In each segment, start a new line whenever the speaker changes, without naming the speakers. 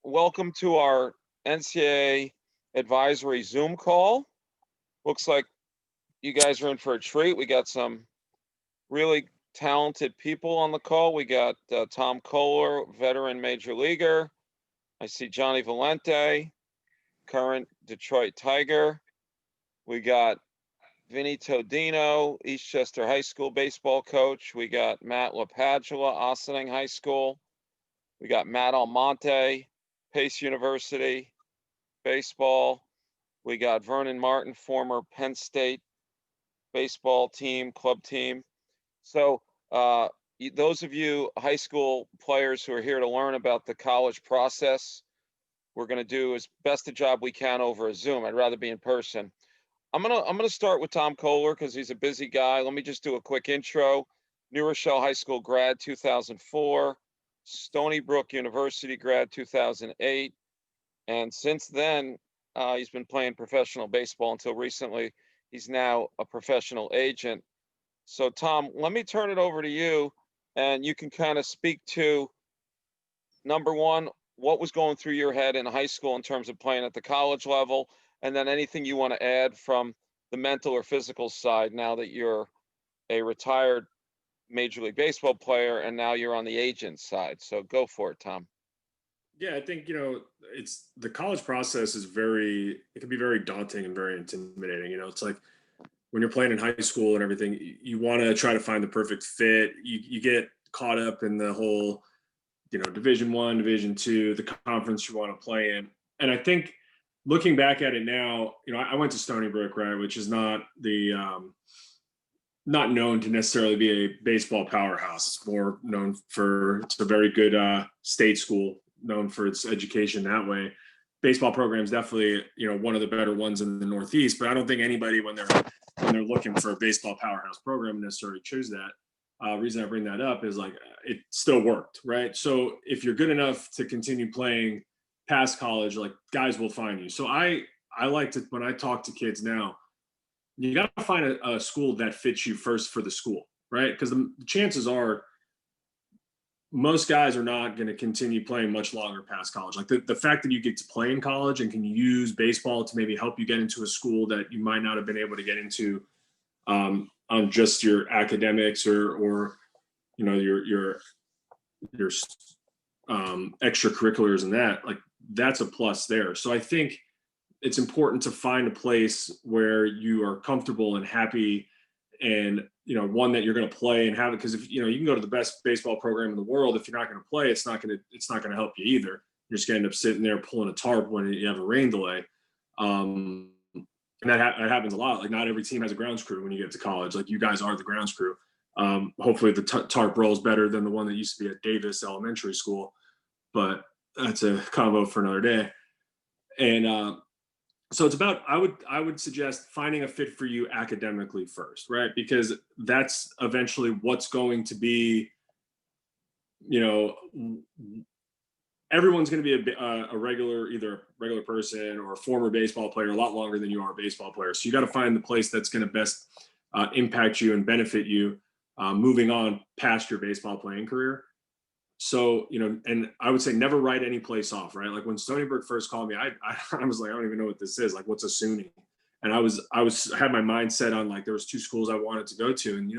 welcome to our NCAA advisory Zoom call. Looks like you guys are in for a treat. We got some really talented people on the call. We got Tom Kohler, veteran major leaguer. I see Johnny Valente, current Detroit Tiger. We got Vinnie Todino, Eastchester High School baseball coach. We got Matt LaPadula, Ossining High School. We got Matt Almonte, Pace University baseball. We got Vernon Martin, former Penn State baseball team, club team. So those of you high school players who are here to learn about the college process, we're going to do as best a job we can over a Zoom. I'd rather be in person. I'm gonna start with Tom Kohler because he's a busy guy. Let me just do a quick intro. New Rochelle High School grad 2004, Stony Brook University grad 2008, and since then he's been playing professional baseball until recently. He's now a professional agent. So Tom, let me turn it over to you, and you can kind of speak to, number one, what was going through your head in high school in terms of playing at the college level, and then anything you want to add from the mental or physical side now that you're a retired Major League Baseball player and now you're on the agent side. So go for it, Tom.
Yeah, I think, it's the college process is it can be very daunting and very intimidating. It's like when you're playing in high school and everything, you want to try to find the perfect fit. You get caught up in the whole, Division I, Division II, the conference you want to play in. And I think looking back at it now, I went to Stony Brook, right, which is not not known to necessarily be a baseball powerhouse. It's more known it's a very good state school, known for its education that way. Baseball program is definitely, one of the better ones in the Northeast, but I don't think anybody when they're looking for a baseball powerhouse program necessarily choose that. Reason I bring that up is it still worked, right? So if you're good enough to continue playing past college, guys will find you. So I like to, when I talk to kids now, you got to find a school that fits you first for the school, right? Because the chances are most guys are not going to continue playing much longer past college. The fact that you get to play in college and can use baseball to maybe help you get into a school that you might not have been able to get into on just your academics or your extracurriculars and that's a plus there. So I think it's important to find a place where you are comfortable and happy and, one that you're going to play and have it. Because if, you can go to the best baseball program in the world. If you're not going to play, it's not going to help you either. You're just going to end up sitting there pulling a tarp when you have a rain delay. And that happens a lot. Not every team has a grounds crew when you get to college. You guys are the grounds crew. Hopefully the tarp rolls better than the one that used to be at Davis Elementary School, but that's a combo for another day. And so it's about, I would suggest finding a fit for you academically first, right? Because that's eventually what's going to be, everyone's going to be either a regular person or a former baseball player a lot longer than you are a baseball player. So you got to find the place that's going to best impact you and benefit you moving on past your baseball playing career. So, and I would say never write any place off, right? When Stony Brook first called me, I was like, I don't even know what this is. What's a SUNY? And I had my mind set on there was two schools I wanted to go to, and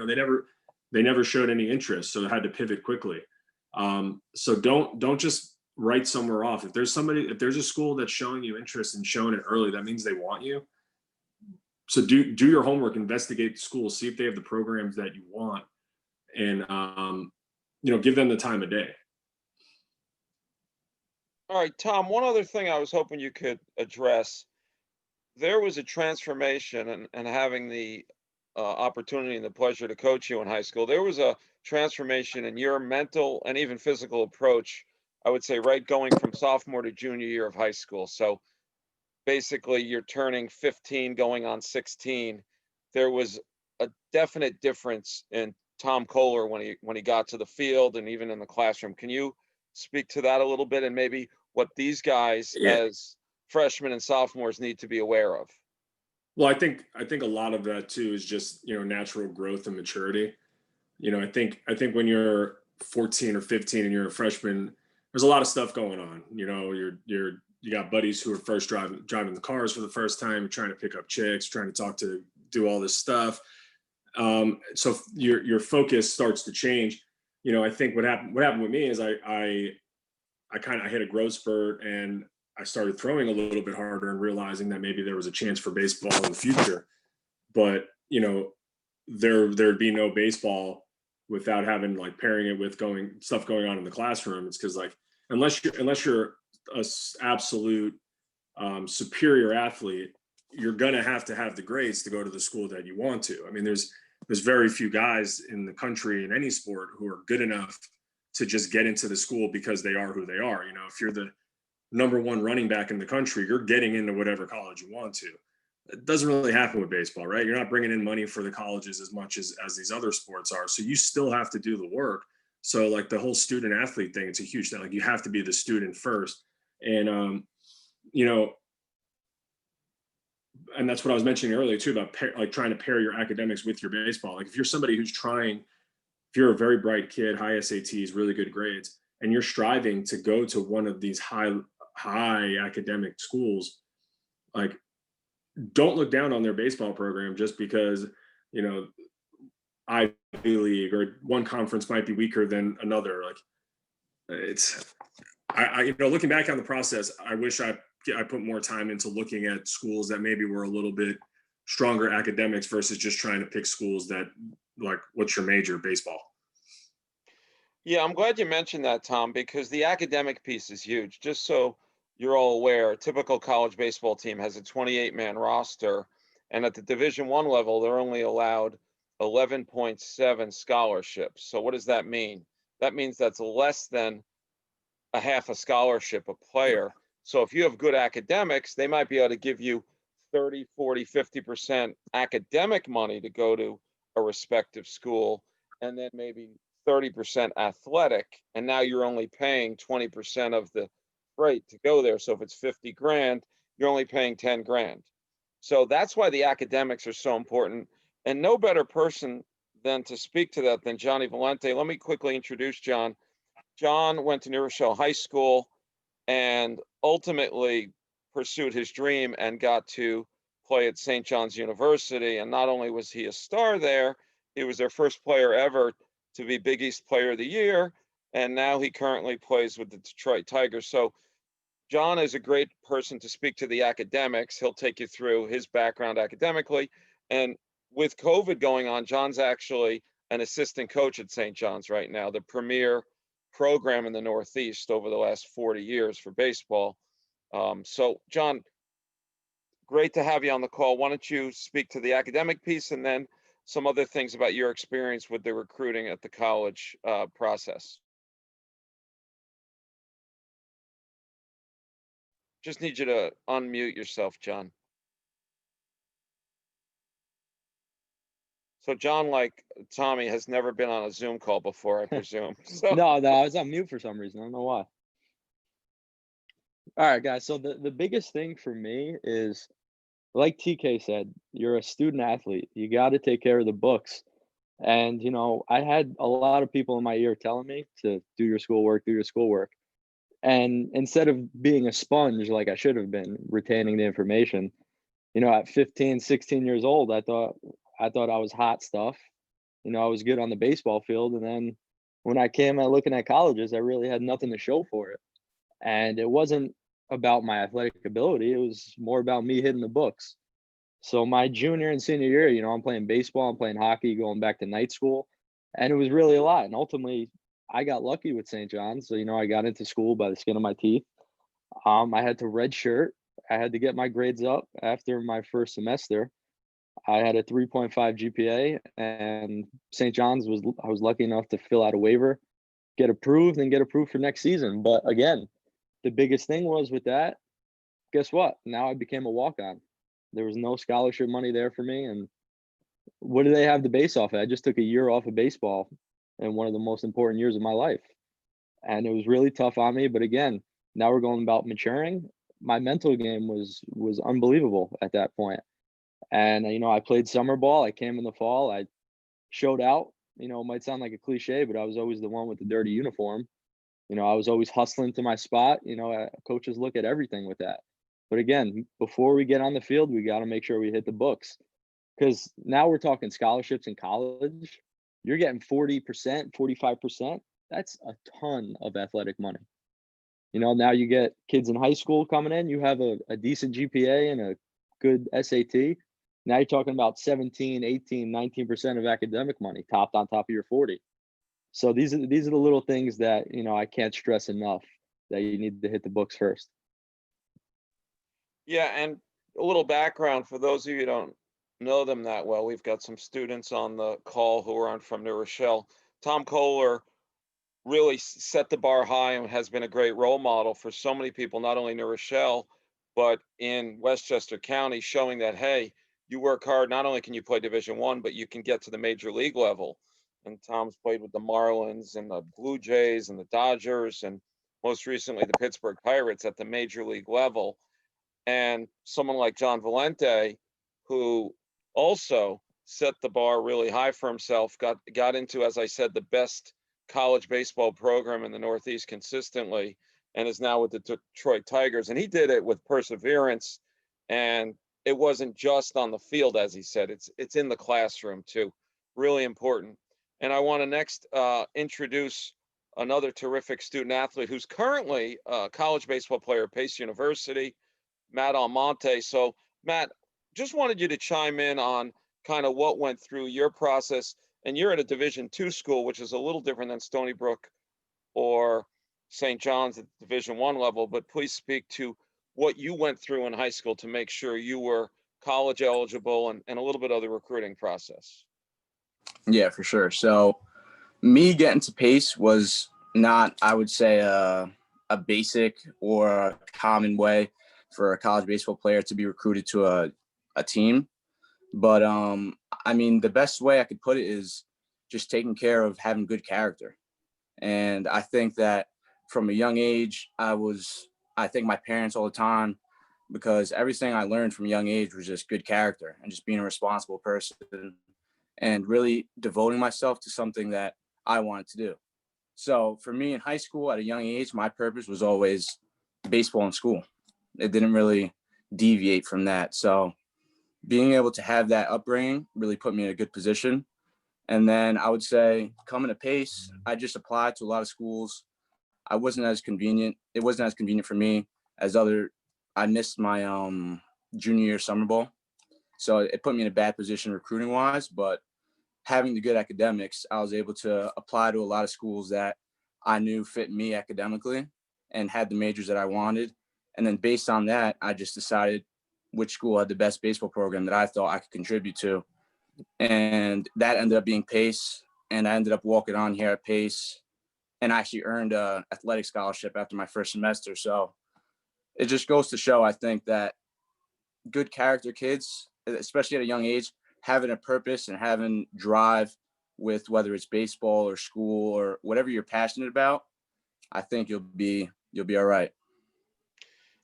they never showed any interest, so I had to pivot quickly. So don't just write somewhere off. If there's a school that's showing you interest and showing it early, that means they want you. So do your homework, investigate the school, see if they have the programs that you want, and give them the time of day.
All right, Tom, one other thing I was hoping you could address. There was a transformation, and having the opportunity and the pleasure to coach you in high school, there was a transformation in your mental and even physical approach, I would say, right going from sophomore to junior year of high school. So basically you're turning 15 going on 16. There was a definite difference in Tom Kohler when he got to the field and even in the classroom. Can you speak to that a little bit and maybe what these guys as freshmen and sophomores need to be aware of?
Well, I think a lot of that too is just, natural growth and maturity. I think when you're 14 or 15 and you're a freshman, there's a lot of stuff going on. You got buddies who are first driving the cars for the first time, trying to pick up chicks, trying to do all this stuff. So your focus starts to change. I think what happened with me is I hit a growth spurt, and I started throwing a little bit harder and realizing that maybe there was a chance for baseball in the future. But, there'd be no baseball without having pairing it with stuff going on in the classroom. It's because unless you're a absolute superior athlete, you're gonna have to have the grades to go to the school that you want to. I mean, there's very few guys in the country in any sport who are good enough to just get into the school because they are who they are. If you're the number one running back in the country, you're getting into whatever college you want to. It doesn't really happen with baseball, right? You're not bringing in money for the colleges as much as these other sports are. So you still have to do the work. So the whole student athlete thing, it's a huge thing. You have to be the student first. And, and that's what I was mentioning earlier too, about trying to pair your academics with your baseball. If you're somebody if you're a very bright kid, high SATs, really good grades, and you're striving to go to one of these high academic schools, don't look down on their baseball program just because, Ivy League or one conference might be weaker than another. Looking back on the process, I wish I put more time into looking at schools that maybe were a little bit stronger academics versus just trying to pick schools that what's your major? Baseball.
Yeah, I'm glad you mentioned that, Tom, because the academic piece is huge. Just so you're all aware, a typical college baseball team has a 28-man roster, and at the Division I level, they're only allowed 11.7 scholarships. So what does that mean? That means that's less than a half a scholarship a player. So if you have good academics, they might be able to give you 30, 40, 50% academic money to go to a respective school, and then maybe 30% athletic. And now you're only paying 20% of the rate to go there. So if it's 50 grand, you're only paying 10 grand. So that's why the academics are so important. And no better person than to speak to that than Johnny Valente. Let me quickly introduce John. John went to New Rochelle High School and ultimately pursued his dream and got to play at St. John's University. And not only was he a star there, he was their first player ever to be Big East Player of the Year. And now he currently plays with the Detroit Tigers. So John is a great person to speak to the academics. He'll take you through his background academically. And with COVID going on, John's actually an assistant coach at St. John's right now, the premier program in the Northeast over the last 40 years for baseball. So John, great to have you on the call. Why don't you speak to the academic piece and then some other things about your experience with the recruiting at the college process. Just need you to unmute yourself, John. So John, like Tommy, has never been on a Zoom call before, I presume. So.
No, I was on mute for some reason. I don't know why. All right, guys. So the biggest thing for me is, like TK said, you're a student athlete. You got to take care of the books. And, I had a lot of people in my ear telling me to do your schoolwork. And instead of being a sponge like I should have been, retaining the information, at 15, 16 years old, I thought I was hot stuff. I was good on the baseball field. And then when I came at looking at colleges, I really had nothing to show for it. And it wasn't about my athletic ability. It was more about me hitting the books. So my junior and senior year, I'm playing baseball, I'm playing hockey, going back to night school. And it was really a lot. And ultimately, I got lucky with St. John's. So, I got into school by the skin of my teeth. I had to redshirt. I had to get my grades up after my first semester. I had a 3.5 GPA, and St. John's I was lucky enough to fill out a waiver, get approved for next season. But again, the biggest thing was with that, guess what? Now I became a walk-on. There was no scholarship money there for me. And what do they have to base off of? I just took a year off of baseball in one of the most important years of my life. And it was really tough on me. But again, now we're going about maturing. My mental game was unbelievable at that point. And, I played summer ball. I came in the fall. I showed out. It might sound like a cliche, but I was always the one with the dirty uniform. I was always hustling to my spot. Coaches look at everything with that. But again, before we get on the field, we got to make sure we hit the books, because now we're talking scholarships in college. You're getting 40%, 45%. That's a ton of athletic money. Now you get kids in high school coming in, you have a decent GPA and a good SAT. Now you're talking about 17, 18, 19% of academic money topped on top of your 40. So these are the little things that, I can't stress enough, that you need to hit the books first.
Yeah, and a little background for those of you who don't know them that well. We've got some students on the call who are on from New Rochelle. Tom Kohler really set the bar high and has been a great role model for so many people, not only New Rochelle, but in Westchester County, showing that, hey, you work hard, not only can you play Division I, but you can get to the major league level. And Tom's played with the Marlins and the Blue Jays and the Dodgers, and most recently the Pittsburgh Pirates at the major league level. And someone like John Valente, who also set the bar really high for himself, got into, as I said, the best college baseball program in the Northeast consistently, and is now with the Detroit Tigers. And he did it with perseverance, and it wasn't just on the field, as he said, it's in the classroom too. Really important. And I want to next introduce another terrific student athlete who's currently a college baseball player at Pace University, Matt Almonte. So Matt, just wanted you to chime in on kind of what went through your process. And you're at a Division II school, which is a little different than Stony Brook or St. John's at Division I level, but please speak to what you went through in high school to make sure you were college eligible, and a little bit of the recruiting process.
Yeah, for sure. So me getting to Pace was not, I would say, a basic or a common way for a college baseball player to be recruited to a team. But I mean, the best way I could put it is just taking care of having good character. And I think that from a young age, I thank my parents all the time, because everything I learned from a young age was just good character and just being a responsible person and really devoting myself to something that I wanted to do. So for me in high school at a young age, my purpose was always baseball in school. It didn't really deviate from that. So being able to have that upbringing really put me in a good position. And then I would say coming to Pace, I just applied to a lot of schools. It wasn't as convenient for me as I missed my junior year summer ball. So it put me in a bad position recruiting wise, but having the good academics, I was able to apply to a lot of schools that I knew fit me academically and had the majors that I wanted. And then based on that, I just decided which school had the best baseball program that I thought I could contribute to. And that ended up being Pace. And I ended up walking on here at Pace and actually earned an athletic scholarship after my first semester. So it just goes to show, I think, that good character kids, especially at a young age, having a purpose and having drive with whether it's baseball or school or whatever you're passionate about, I think you'll be all right.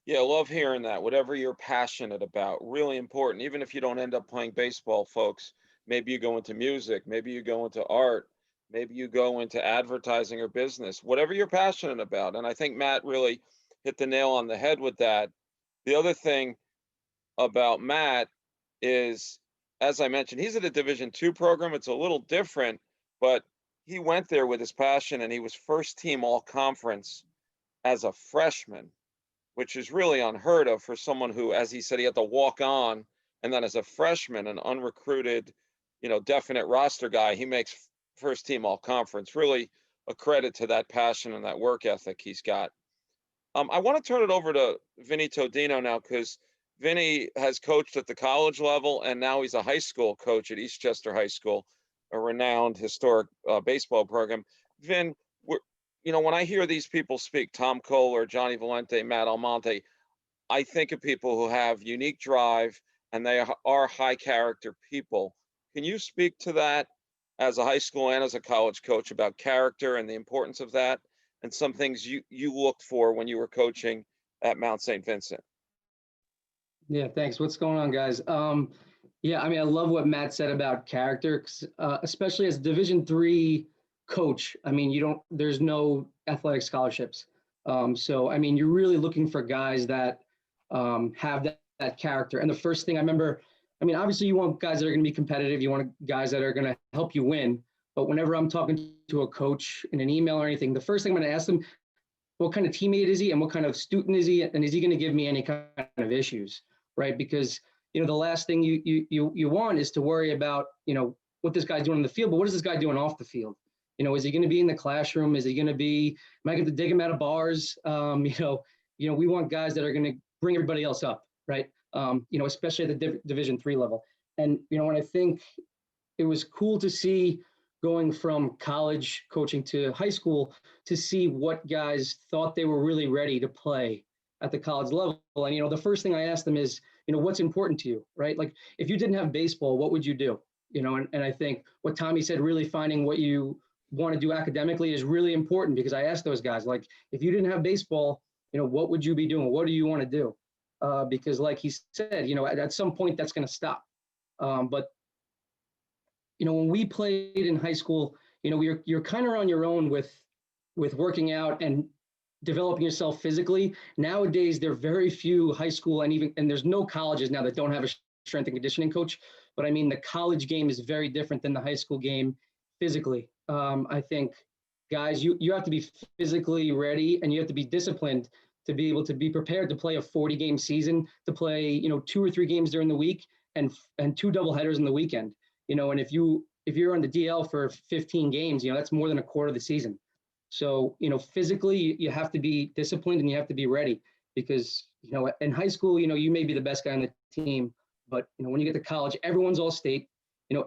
Yeah, I love hearing that. Whatever you're passionate about, really important. Even if you don't end up playing baseball, folks, maybe you go into music, maybe you go into art, maybe you go into advertising or business, whatever you're passionate about. And I think Matt really hit the nail on the head with that. The other thing about Matt is, as I mentioned, he's at a Division II program. It's a little different, but he went there with his passion, and he was first team all conference as a freshman, which is really unheard of for someone who, as he said, he had to walk on, and then as a freshman, an unrecruited, definite roster guy, he makes first team all conference. Really a credit to that passion and that work ethic he's got. I want to turn it over to Vinnie Todino now, because Vinny has coached at the college level, and now he's a high school coach at Eastchester High School, a renowned historic baseball program. Vin, when I hear these people speak, Tom Kohler, Johnny Valente, Matt Almonte, I think of people who have unique drive, and they are high character people. Can you speak to that as a high school and as a college coach about character and the importance of that, and some things you looked for when you were coaching at Mount St. Vincent?
Yeah, thanks. What's going on, guys? Yeah, I mean, I love what Matt said about character, especially as Division III coach, I mean, there's no athletic scholarships. So, I mean, you're really looking for guys that have that character. And the first thing I remember, I mean, obviously you want guys that are going to be competitive. You want guys that are going to help you win. But whenever I'm talking to a coach in an email or anything, the first thing I'm going to ask them, what kind of teammate is he and what kind of student is he? And is he going to give me any kind of issues, right? Because, the last thing you want is to worry about, what this guy's doing in the field, but what is this guy doing off the field? Is he going to be in the classroom? Is he going to be, am I going to dig him out of bars? We want guys that are going to bring everybody else up, right? Especially at the Division III level. And, when I think it was cool to see going from college coaching to high school to see what guys thought they were really ready to play at the college level. And, the first thing I asked them is, what's important to you, right? Like if you didn't have baseball, what would you do? And I think what Tommy said, really finding what you want to do academically is really important, because I asked those guys, like, if you didn't have baseball, what would you be doing? What do you want to do? Because like he said, at some point that's going to stop. But when we played in high school, you're kind of on your own with working out and developing yourself physically. Nowadays, there are very few high school and there's no colleges now that don't have a strength and conditioning coach. But I mean, the college game is very different than the high school game physically. I think, guys, you have to be physically ready and you have to be disciplined to be able to be prepared to play a 40-game season, to play, 2 or 3 games during the week and 2 doubleheaders in the weekend. And if you're on the DL for 15 games, that's more than a quarter of the season. So, physically you have to be disciplined and you have to be ready, because, in high school, you may be the best guy on the team, but, when you get to college, everyone's all state,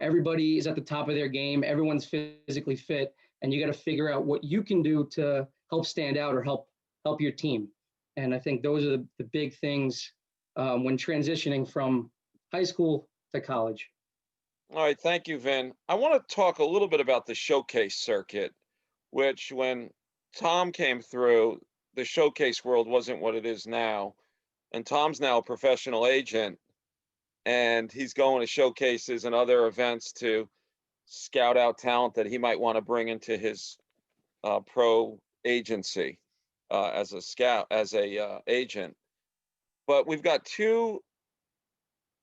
everybody is at the top of their game. Everyone's physically fit, and you got to figure out what you can do to help stand out or help your team. And I think those are the big things when transitioning from high school to college.
All right, thank you, Vin. I want to talk a little bit about the showcase circuit, which when Tom came through, the showcase world wasn't what it is now. And Tom's now a professional agent, and he's going to showcases and other events to scout out talent that he might want to bring into his pro agency as a agent. But we've got 2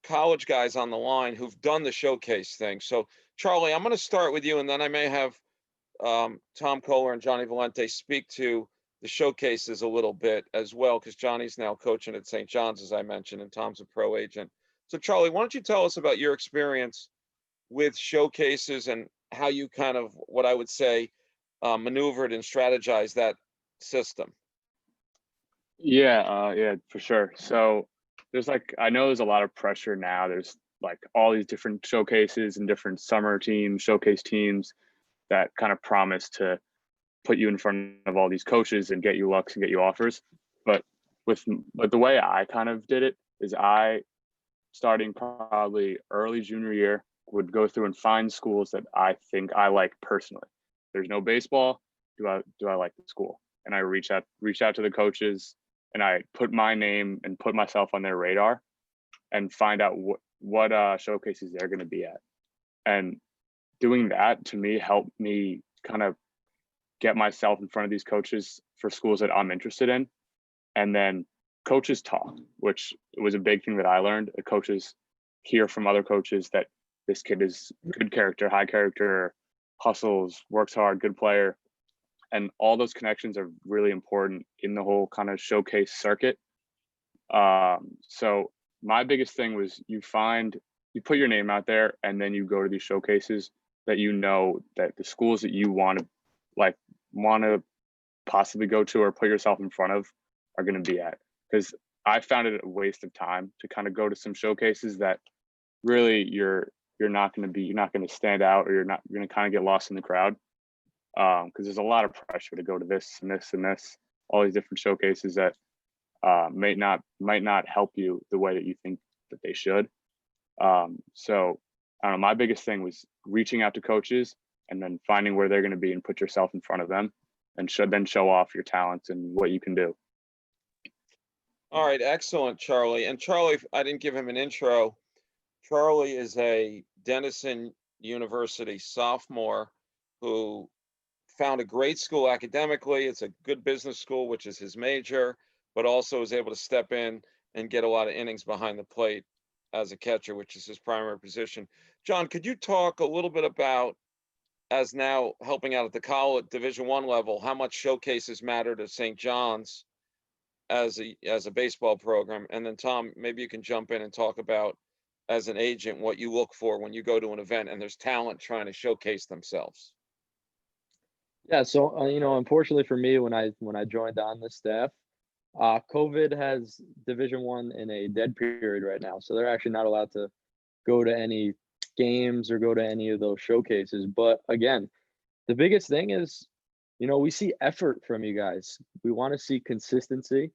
college guys on the line who've done the showcase thing. So Charlie, I'm going to start with you, and then I may have Tom Kohler and Johnny Valente speak to the showcases a little bit as well, because Johnny's now coaching at St. John's, as I mentioned, and Tom's a pro agent. So Charlie, why don't you tell us about your experience with showcases and how you kind of, what I would say, maneuvered and strategized that system?
Yeah, for sure. So I know there's a lot of pressure now. There's like all these different showcases and different summer teams, showcase teams that kind of promise to put you in front of all these coaches and get you looks and get you offers. But the way I kind of did it is I, starting probably early junior year, would go through and find schools that I think I like personally. There's no baseball. Do I like the school? And I reach out to the coaches, and I put my name and put myself on their radar and find out what showcases they're going to be at. And doing that, to me, helped me kind of get myself in front of these coaches for schools that I'm interested in. And then coaches talk, which was a big thing that I learned. The coaches hear from other coaches that this kid is good character, high character, hustles, works hard, good player. And all those connections are really important in the whole kind of showcase circuit. So my biggest thing was you put your name out there, and then you go to these showcases that that the schools that you want to possibly go to or put yourself in front of are going to be at. Because I found it a waste of time to kind of go to some showcases that really you're not going to stand out, or you're going to kind of get lost in the crowd. Because there's a lot of pressure to go to this and this and this, all these different showcases that might not help you the way that you think that they should. So I don't know, my biggest thing was reaching out to coaches and then finding where they're going to be and put yourself in front of them, and then show off your talents and what you can do.
All right, excellent, Charlie. And Charlie, I didn't give him an intro. Charlie is a Denison University sophomore who found a great school academically. It's a good business school, which is his major, but also is able to step in and get a lot of innings behind the plate as a catcher, which is his primary position. John, could you talk a little bit about, as now helping out at the college Division I level, how much showcases matter to St. John's as a baseball program? And then Tom, maybe you can jump in and talk about, as an agent, what you look for when you go to an event and there's talent trying to showcase themselves.
Yeah, so unfortunately for me, when I joined on the staff, COVID has Division I in a dead period right now, so they're actually not allowed to go to any games or go to any of those showcases. But again, the biggest thing is, we see effort from you guys. We want to see consistency,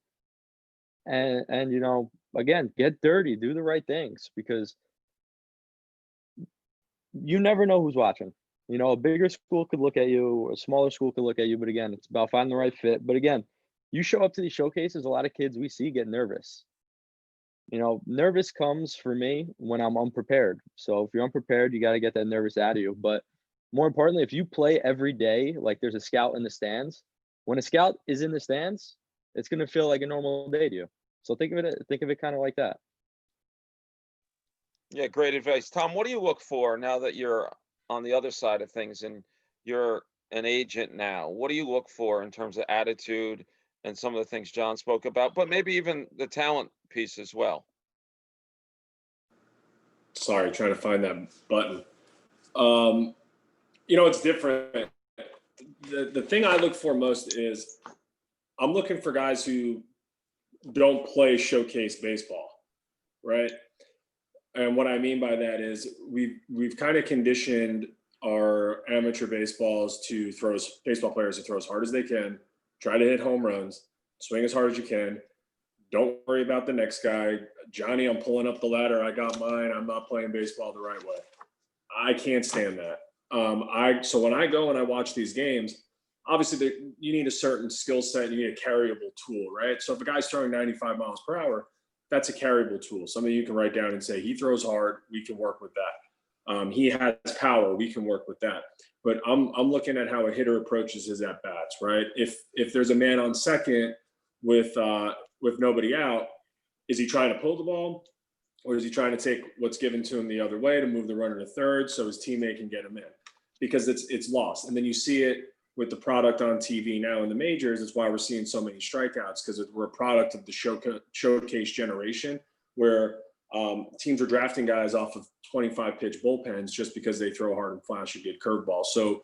and again, get dirty, do the right things, because you never know who's watching. A bigger school could look at you, a smaller school could look at you, but again, it's about finding the right fit. But again, you show up to these showcases, a lot of kids we see get nervous. Nervous comes for me when I'm unprepared. So if you're unprepared, you got to get that nervous out of you. But more importantly, if you play every day, like there's a scout in the stands, when a scout is in the stands, it's going to feel like a normal day to you. So think of it kind of like that.
Yeah, great advice. Tom, what do you look for now that you're on the other side of things and you're an agent now? What do you look for in terms of attitude and some of the things John spoke about, but maybe even the talent piece as well?
Sorry, trying to find that button. It's different. The thing I look for most is I'm looking for guys who don't play showcase baseball, right? And what I mean by that is we've kind of conditioned our amateur baseball players to throw as hard as they can, try to hit home runs, swing as hard as you can. Don't worry about the next guy. Johnny, I'm pulling up the ladder. I got mine. I'm not playing baseball the right way. I can't stand that. So when I go and I watch these games, obviously you need a certain skill set. You need a carryable tool, right? So if a guy's throwing 95 miles per hour, that's a carryable tool. Something you can write down and say, he throws hard. We can work with that. He has power. We can work with that. But I'm looking at how a hitter approaches his at bats, right? If there's a man on second with nobody out, is he trying to pull the ball, or is he trying to take what's given to him the other way to move the runner to third so his teammate can get him in? Because it's lost. And then you see it with the product on TV now in the majors. It's why we're seeing so many strikeouts, because we're a product of the showcase generation, where teams are drafting guys off of 25 pitch bullpens just because they throw hard and flash and get curveballs. So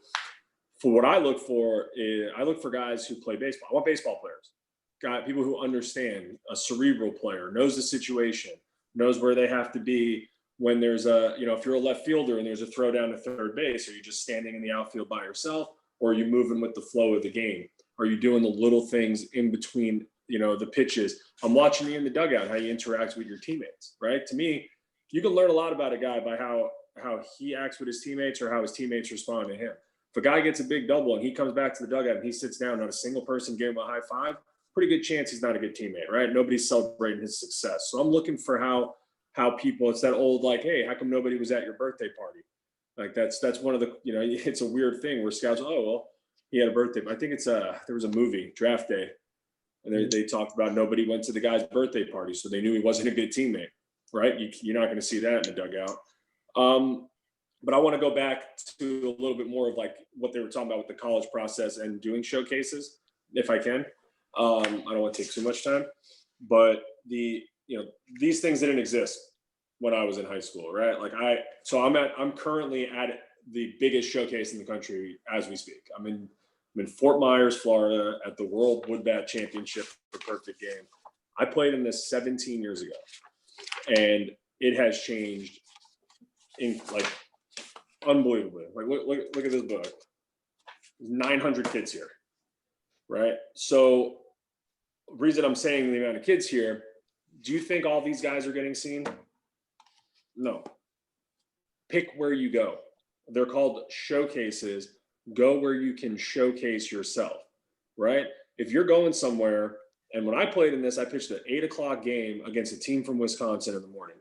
for what I look for is I look for guys who play baseball. I want baseball players, people who understand, a cerebral player, knows the situation, knows where they have to be when there's if you're a left fielder and there's a throw down to third base, are you just standing in the outfield by yourself, or are you moving with the flow of the game? Are you doing the little things in between, the pitches? I'm watching you in the dugout, how you interact with your teammates, right? To me, you can learn a lot about a guy by how he acts with his teammates or how his teammates respond to him. If a guy gets a big double and he comes back to the dugout and he sits down, not a single person gave him a high five, pretty good chance he's not a good teammate, right? Nobody's celebrating his success. So I'm looking for how people, it's that old, like, hey, how come nobody was at your birthday party? Like that's one of the, it's a weird thing where scouts, oh, well, he had a birthday. I think there was a movie, Draft Day, and they talked about nobody went to the guy's birthday party, so they knew he wasn't a good teammate, right? You're not going to see that in the dugout. But I want to go back to a little bit more of like what they were talking about with the college process and doing showcases, if I can. I don't want to take too much time, but these things didn't exist when I was in high school, right? I'm currently at the biggest showcase in the country as we speak. I'm in Fort Myers, Florida, at the World Wood Bat Championship for Perfect Game. I played in this 17 years ago, and it has changed in unbelievably. Look at this book. 900 kids here, right? So, the reason I'm saying the amount of kids here, do you think all these guys are getting seen? No. Pick where you go. They're called showcases. Go where you can showcase yourself, right? If you're going somewhere, and when I played in this, I pitched an 8:00 game against a team from Wisconsin in the morning.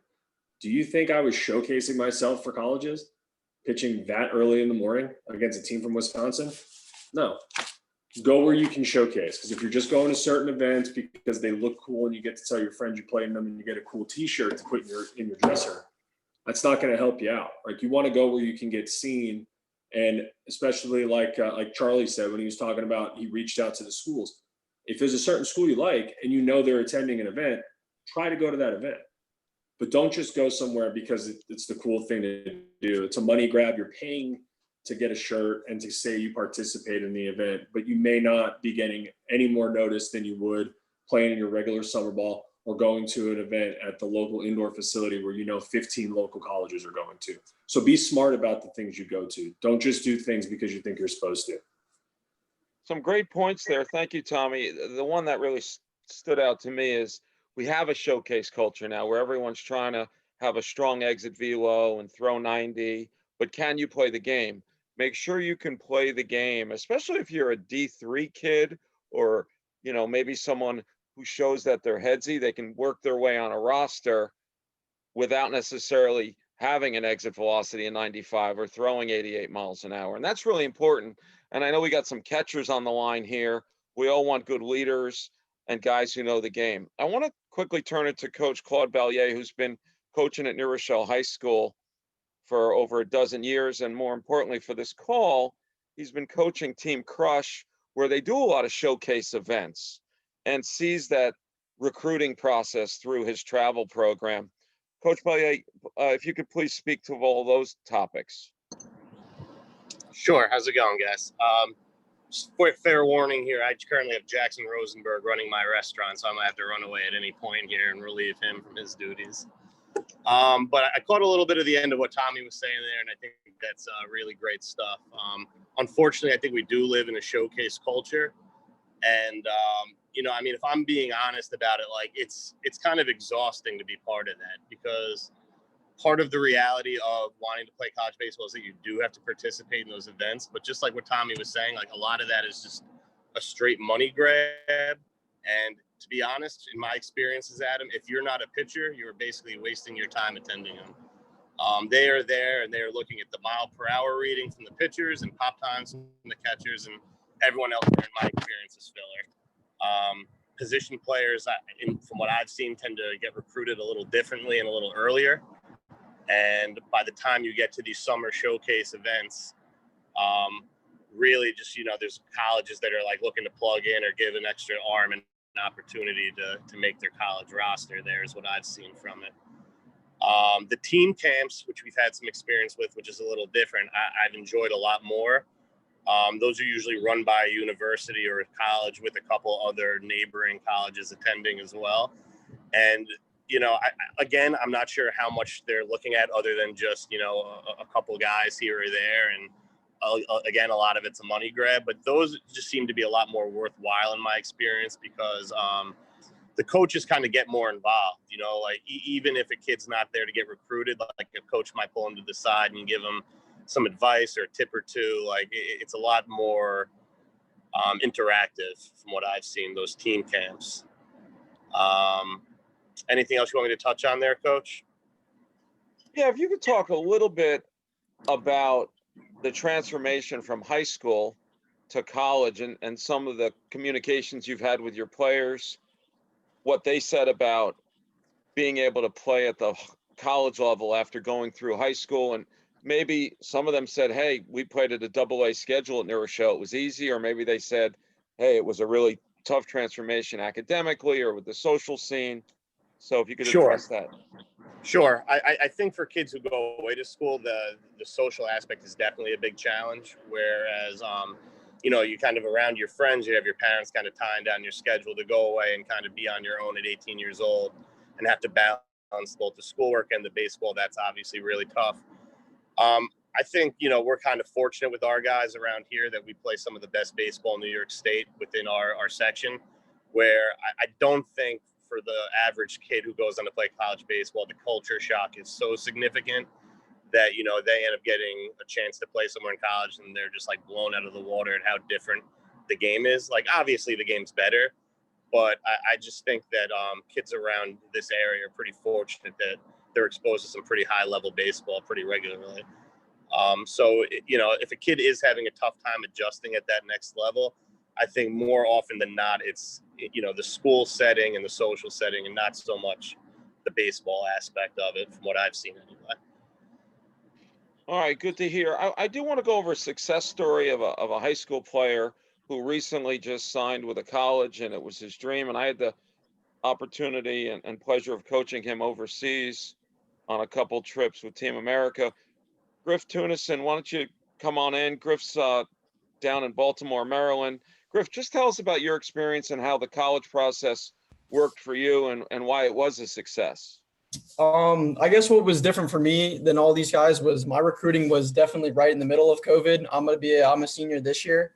Do you think I was showcasing myself for colleges, pitching that early in the morning against a team from Wisconsin? No. Go where you can showcase. Because if you're just going to certain events because they look cool and you get to tell your friends you played in them and you get a cool T-shirt to put in your dresser, that's not going to help you out. Like, you want to go where you can get seen, and especially like Charlie said when he was talking about he reached out to the schools. If there's a certain school you like and you know they're attending an event, try to go to that event. But don't just go somewhere because it's the cool thing to do. It's a money grab. You're paying to get a shirt and to say you participate in the event, but you may not be getting any more notice than you would playing in your regular summer ball or going to an event at the local indoor facility where 15 local colleges are going to. So be smart about the things you go to. Don't just do things because you think you're supposed to.
Some great points there. Thank you, Tommy. The one that really stood out to me is we have a showcase culture now where everyone's trying to have a strong exit velo and throw 90, but can you play the game? Make sure you can play the game, especially if you're a D3 kid or, maybe someone who shows that they're headsy, they can work their way on a roster without necessarily having an exit velocity of 95 or throwing 88 miles an hour. And that's really important. And I know we got some catchers on the line here. We all want good leaders and guys who know the game. I want to quickly turn it to Coach Claude Balliet, who's been coaching at New Rochelle High School for over a dozen years. And more importantly for this call, he's been coaching Team Crush, where they do a lot of showcase events, and sees that recruiting process through his travel program. Coach Balliet, if you could please speak to all those topics.
Sure. How's it going, guys? Just fair warning here. I currently have Jackson Rosenberg running my restaurant, so I might have to run away at any point here and relieve him from his duties. But I caught a little bit of the end of what Tommy was saying there, and I think that's really great stuff. Unfortunately, I think we do live in a showcase culture. And, if I'm being honest about it, like it's kind of exhausting to be part of that, because part of the reality of wanting to play college baseball is that you do have to participate in those events. But just like what Tommy was saying, like a lot of that is just a straight money grab. And to be honest, in my experiences, Adam, if you're not a pitcher, you're basically wasting your time attending them. They are there and they're looking at the mile per hour reading from the pitchers and pop times from the catchers, and everyone else there, in my experience, is filler. Position players, from what I've seen, tend to get recruited a little differently and a little earlier. And by the time you get to these summer showcase events, really just, there's colleges that are like looking to plug in or give an extra arm and an opportunity to make their college roster. There is what I've seen from it. The team camps, which we've had some experience with, which is a little different, I've enjoyed a lot more. Those are usually run by a university or a college with a couple other neighboring colleges attending as well. And, I'm not sure how much they're looking at other than just, a couple guys here or there. And again, a lot of it's a money grab, but those just seem to be a lot more worthwhile in my experience, because the coaches kind of get more involved, like even if a kid's not there to get recruited, like a coach might pull him to the side and give him some advice or a tip or two. Like it's a lot more interactive from what I've seen, those team camps. Anything else you want me to touch on there, Coach?
Yeah, if you could talk a little bit about the transformation from high school to college and some of the communications you've had with your players, what they said about being able to play at the college level after going through high school. And maybe some of them said, hey, we played at a AA schedule at New Rochelle, it was easy. Or maybe they said, hey, it was a really tough transformation academically or with the social scene. So if you could address that.
Sure. I think for kids who go away to school, the social aspect is definitely a big challenge. Whereas, you kind of around your friends, you have your parents kind of tying down your schedule to go away and kind of be on your own at 18 years old and have to balance both the schoolwork and the baseball. That's obviously really tough. I think, we're kind of fortunate with our guys around here that we play some of the best baseball in New York State within our section, where I don't think for the average kid who goes on to play college baseball, the culture shock is so significant that, they end up getting a chance to play somewhere in college and they're just like blown out of the water at how different the game is. Like, obviously the game's better, but I just think that kids around this area are pretty fortunate that they're exposed to some pretty high level baseball pretty regularly. If a kid is having a tough time adjusting at that next level, I think more often than not, it's, the school setting and the social setting, and not so much the baseball aspect of it, from what I've seen anyway.
All right, good to hear. I do want to go over a success story of a high school player who recently just signed with a college, and it was his dream. And I had the opportunity and pleasure of coaching him overseas on a couple trips with Team America. Griff Tunison, why don't you come on in? Griff's down in Baltimore, Maryland. Griff, just tell us about your experience and how the college process worked for you and why it was a success.
I guess what was different for me than all these guys was my recruiting was definitely right in the middle of COVID. I'm a senior this year,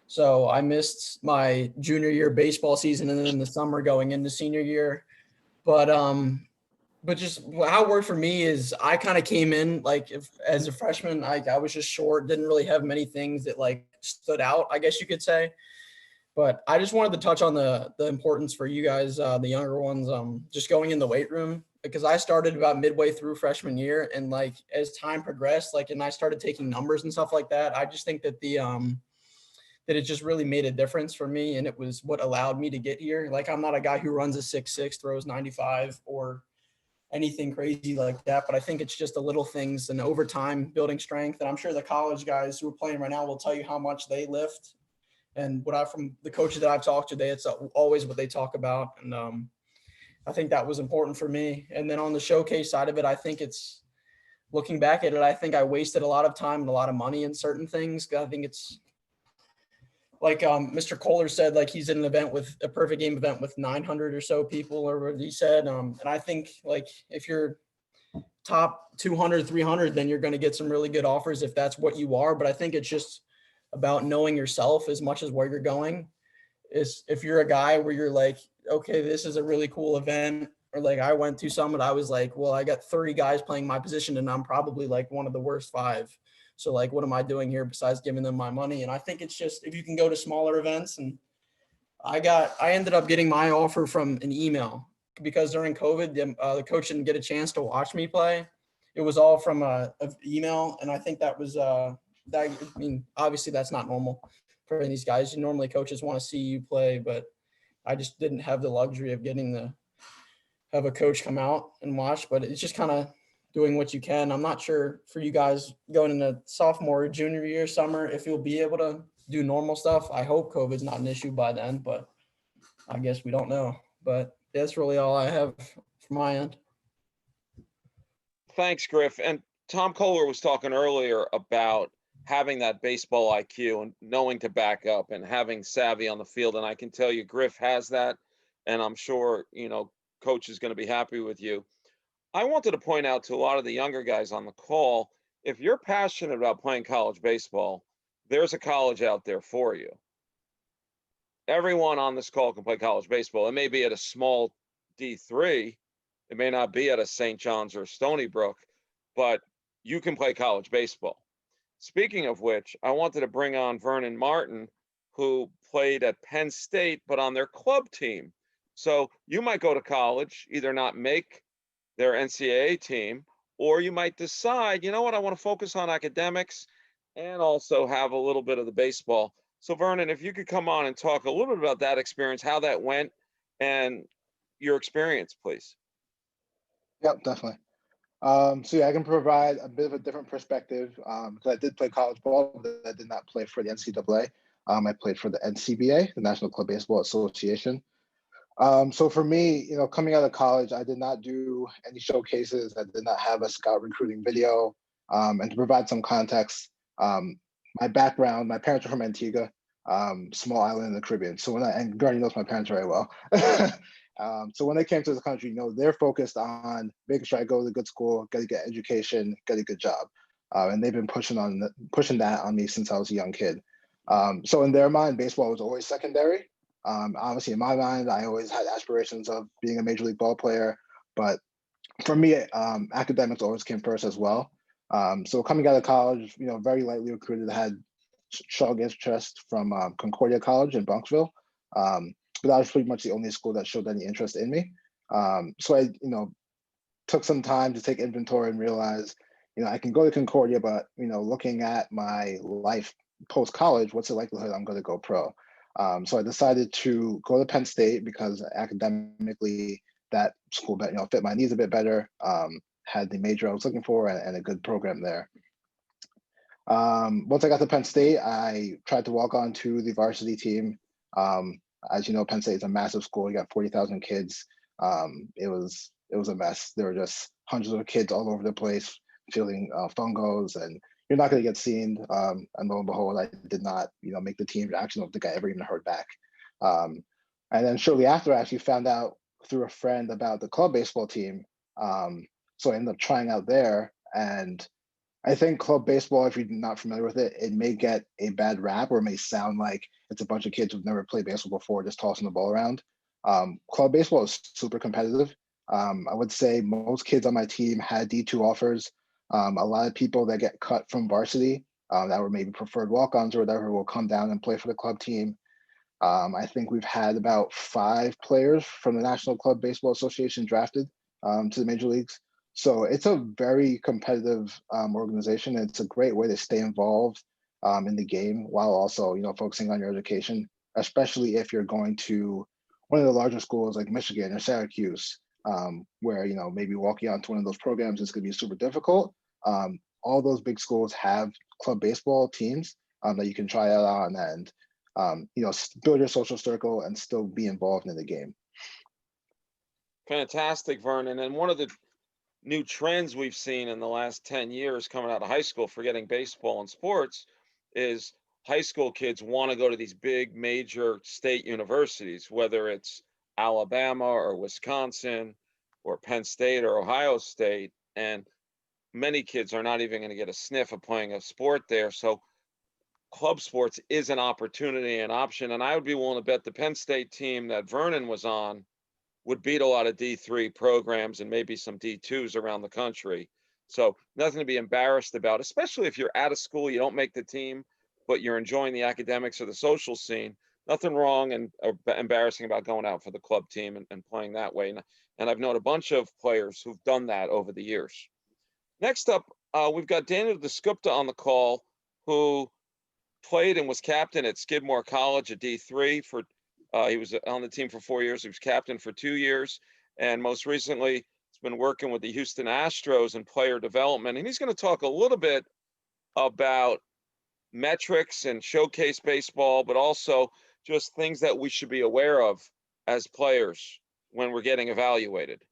so I missed my junior year baseball season and then in the summer going into senior year. But just how it worked for me is I kind of came in as a freshman, I was just short, didn't really have many things that stood out, I guess you could say. But I just wanted to touch on the importance for you guys, the younger ones, just going in the weight room, because I started about midway through freshman year, and as time progressed, and I started taking numbers and stuff like that, I just think that that it just really made a difference for me, and it was what allowed me to get here. I'm not a guy who runs a 6'6", throws 95 or anything crazy like that, but I think it's just the little things, and over time building strength. And I'm sure the college guys who are playing right now will tell you how much they lift. And from the coaches that I've talked to, it's always what they talk about. And I think that was important for me. And then on the showcase side of it, I think it's looking back at it, I think I wasted a lot of time and a lot of money in certain things. I think it's Mr. Kohler said, he's in an event with a perfect game event with 900 or so people, or what he said. And I think if you're top 200, 300, then you're going to get some really good offers if that's what you are. But I think it's just about knowing yourself as much as where you're going. Is if you're a guy where you're okay, this is a really cool event, or I went to Summit, I was well, I got 30 guys playing my position and I'm probably one of the worst 5. So what am I doing here besides giving them my money? And I think it's just, if you can go to smaller events, and I ended up getting my offer from an email, because during COVID, the coach didn't get a chance to watch me play. It was all from a email. And I think that was, obviously that's not normal for these guys. Normally coaches want to see you play, but I just didn't have the luxury of getting to have a coach come out and watch. But it's just kind of doing what you can. I'm not sure for you guys going into sophomore, junior year, summer, if you'll be able to do normal stuff. I hope COVID's not an issue by then, but I guess we don't know. But that's really all I have from my end.
Thanks, Griff. And Tom Kohler was talking earlier about having that baseball IQ and knowing to back up and having savvy on the field. And I can tell you, Griff has that. And I'm sure, coach is going to be happy with you. I wanted to point out to a lot of the younger guys on the call, if you're passionate about playing college baseball, there's a college out there for you. Everyone on this call can play college baseball. It may be at a small D3. It may not be at a St. John's or Stony Brook, but you can play college baseball. Speaking of which, I wanted to bring on Vernon Martin, who played at Penn State, but on their club team. So you might go to college, either not make their NCAA team, or you might decide, I want to focus on academics and also have a little bit of the baseball. So Vernon, if you could come on and talk a little bit about that experience, how that went, and your experience, please.
Yep, definitely. I can provide a bit of a different perspective, because I did play college ball, but I did not play for the NCAA. I played for the NCBA, the National Club Baseball Association. So for me, coming out of college, I did not do any showcases. I did not have a scout recruiting video. And to provide some context, my background, my parents are from Antigua, small island in the Caribbean. So and Gurney knows my parents very well. So when they came to the country, they're focused on making sure I go to a good school, get a good education, get a good job. And they've been pushing that on me since I was a young kid. So in their mind, baseball was always secondary. Obviously in my mind, I always had aspirations of being a major league ball player, but for me, academics always came first as well. So coming out of college, very lightly recruited, had strong interest from Concordia College in Bronxville. But that was pretty much the only school that showed any interest in me. So I, took some time to take inventory and realize, I can go to Concordia, but, looking at my life post-college, what's the likelihood I'm going to go pro? So I decided to go to Penn State because academically that school, fit my needs a bit better, had the major I was looking for and a good program there. Once I got to Penn State, I tried to walk on to the varsity team. As you know, Penn State is a massive school. You got 40,000 kids. It was a mess. There were just hundreds of kids all over the place fielding fungos, and you're not going to get seen. And lo and behold, I did not, make the team. I actually don't think I ever even heard back. And then shortly after, I actually found out through a friend about the club baseball team. So I ended up trying out there, and I think club baseball, if you're not familiar with it, it may get a bad rap, or it may sound like it's a bunch of kids who've never played baseball before just tossing the ball around. Club baseball is super competitive. I would say most kids on my team had D2 offers. A lot of people that get cut from varsity that were maybe preferred walk-ons or whatever will come down and play for the club team. I think we've had about 5 players from the National Club Baseball Association drafted to the major leagues. So it's a very competitive organization. And it's a great way to stay involved in the game while also, focusing on your education, especially if you're going to one of the larger schools like Michigan or Syracuse, where, maybe walking onto one of those programs is going to be super difficult. All those big schools have club baseball teams that you can try out on and, build your social circle and still be involved in the game.
Fantastic, Vernon. And one of the new trends we've seen in the last 10 years coming out of high school, forgetting baseball and sports, is high school kids want to go to these big major state universities, whether it's Alabama or Wisconsin or Penn State or Ohio State. And many kids are not even going to get a sniff of playing a sport there. So club sports is an opportunity, an option. And I would be willing to bet the Penn State team that Vernon was on would beat a lot of D3 programs and maybe some D2s around the country. So nothing to be embarrassed about, especially if you're out of school, you don't make the team, but you're enjoying the academics or the social scene. Nothing wrong and embarrassing about going out for the club team and playing that way. And I've known a bunch of players who've done that over the years. Next up, we've got Daniel Dasgupta on the call, who played and was captain at Skidmore College at D3 for he was on the team for 4 years. He was captain for 2 years. And most recently, he's been working with the Houston Astros in player development. And he's going to talk a little bit about metrics and showcase baseball, but also just things that we should be aware of as players when we're getting evaluated.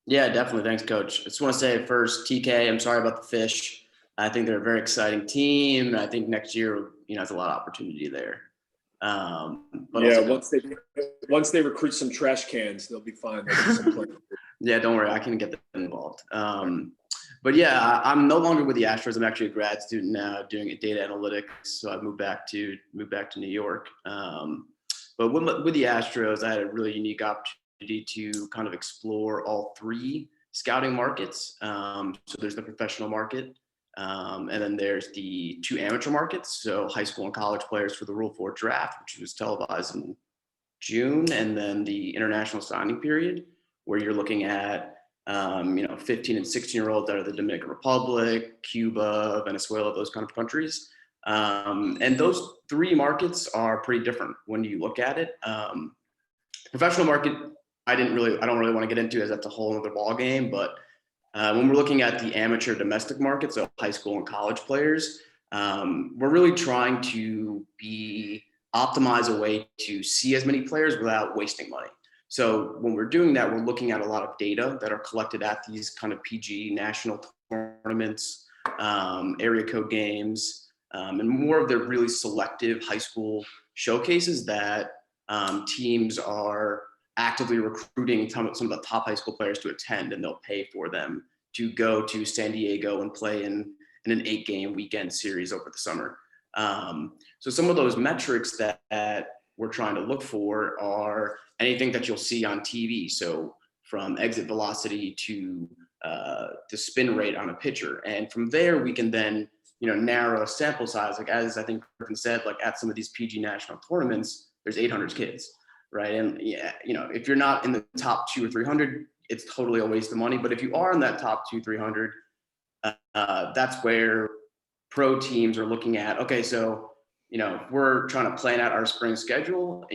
Yeah, definitely. Thanks, Coach. I just want to say first, TK, I'm sorry about the fish. I think they're a very exciting team. I think next year, there's a lot of opportunity there.
But yeah, once they recruit some trash cans, they'll be fine.
Yeah, don't worry, I can get them involved. But yeah, I'm no longer with the Astros. I'm actually a grad student now, doing data analytics. So I moved back to New York. But with the Astros, I had a really unique opportunity to kind of explore all 3 scouting markets. So there's the professional market. And then there's the 2 amateur markets, so high school and college players for the Rule 4 draft, which was televised in June, and then the international signing period, where you're looking at 15 and 16-year-olds out of the Dominican Republic, Cuba, Venezuela, those kind of countries. And those 3 markets are pretty different when you look at it. Professional market, I don't really want to get into, as that's a whole other ball game, but when we're looking at the amateur domestic market, so high school and college players, we're really trying to optimize a way to see as many players without wasting money. So when we're doing that, we're looking at a lot of data that are collected at these kind of PG national tournaments, area code games, and more of the really selective high school showcases that teams are actively recruiting some of the top high school players to attend, and they'll pay for them to go to San Diego and play in an 8-game weekend series over the summer. So some of those metrics that we're trying to look for are anything that you'll see on TV. So from exit velocity to spin rate on a pitcher. And from there, we can then, narrow a sample size. Like, as I think Griffin said, like at some of these PG national tournaments, there's 800 kids. Right. And yeah, if you're not in the top 200 or 300, it's totally a waste of money. But if you are in that top 200-300, That's where pro teams are looking at, okay, so, we're trying to plan out our spring schedule,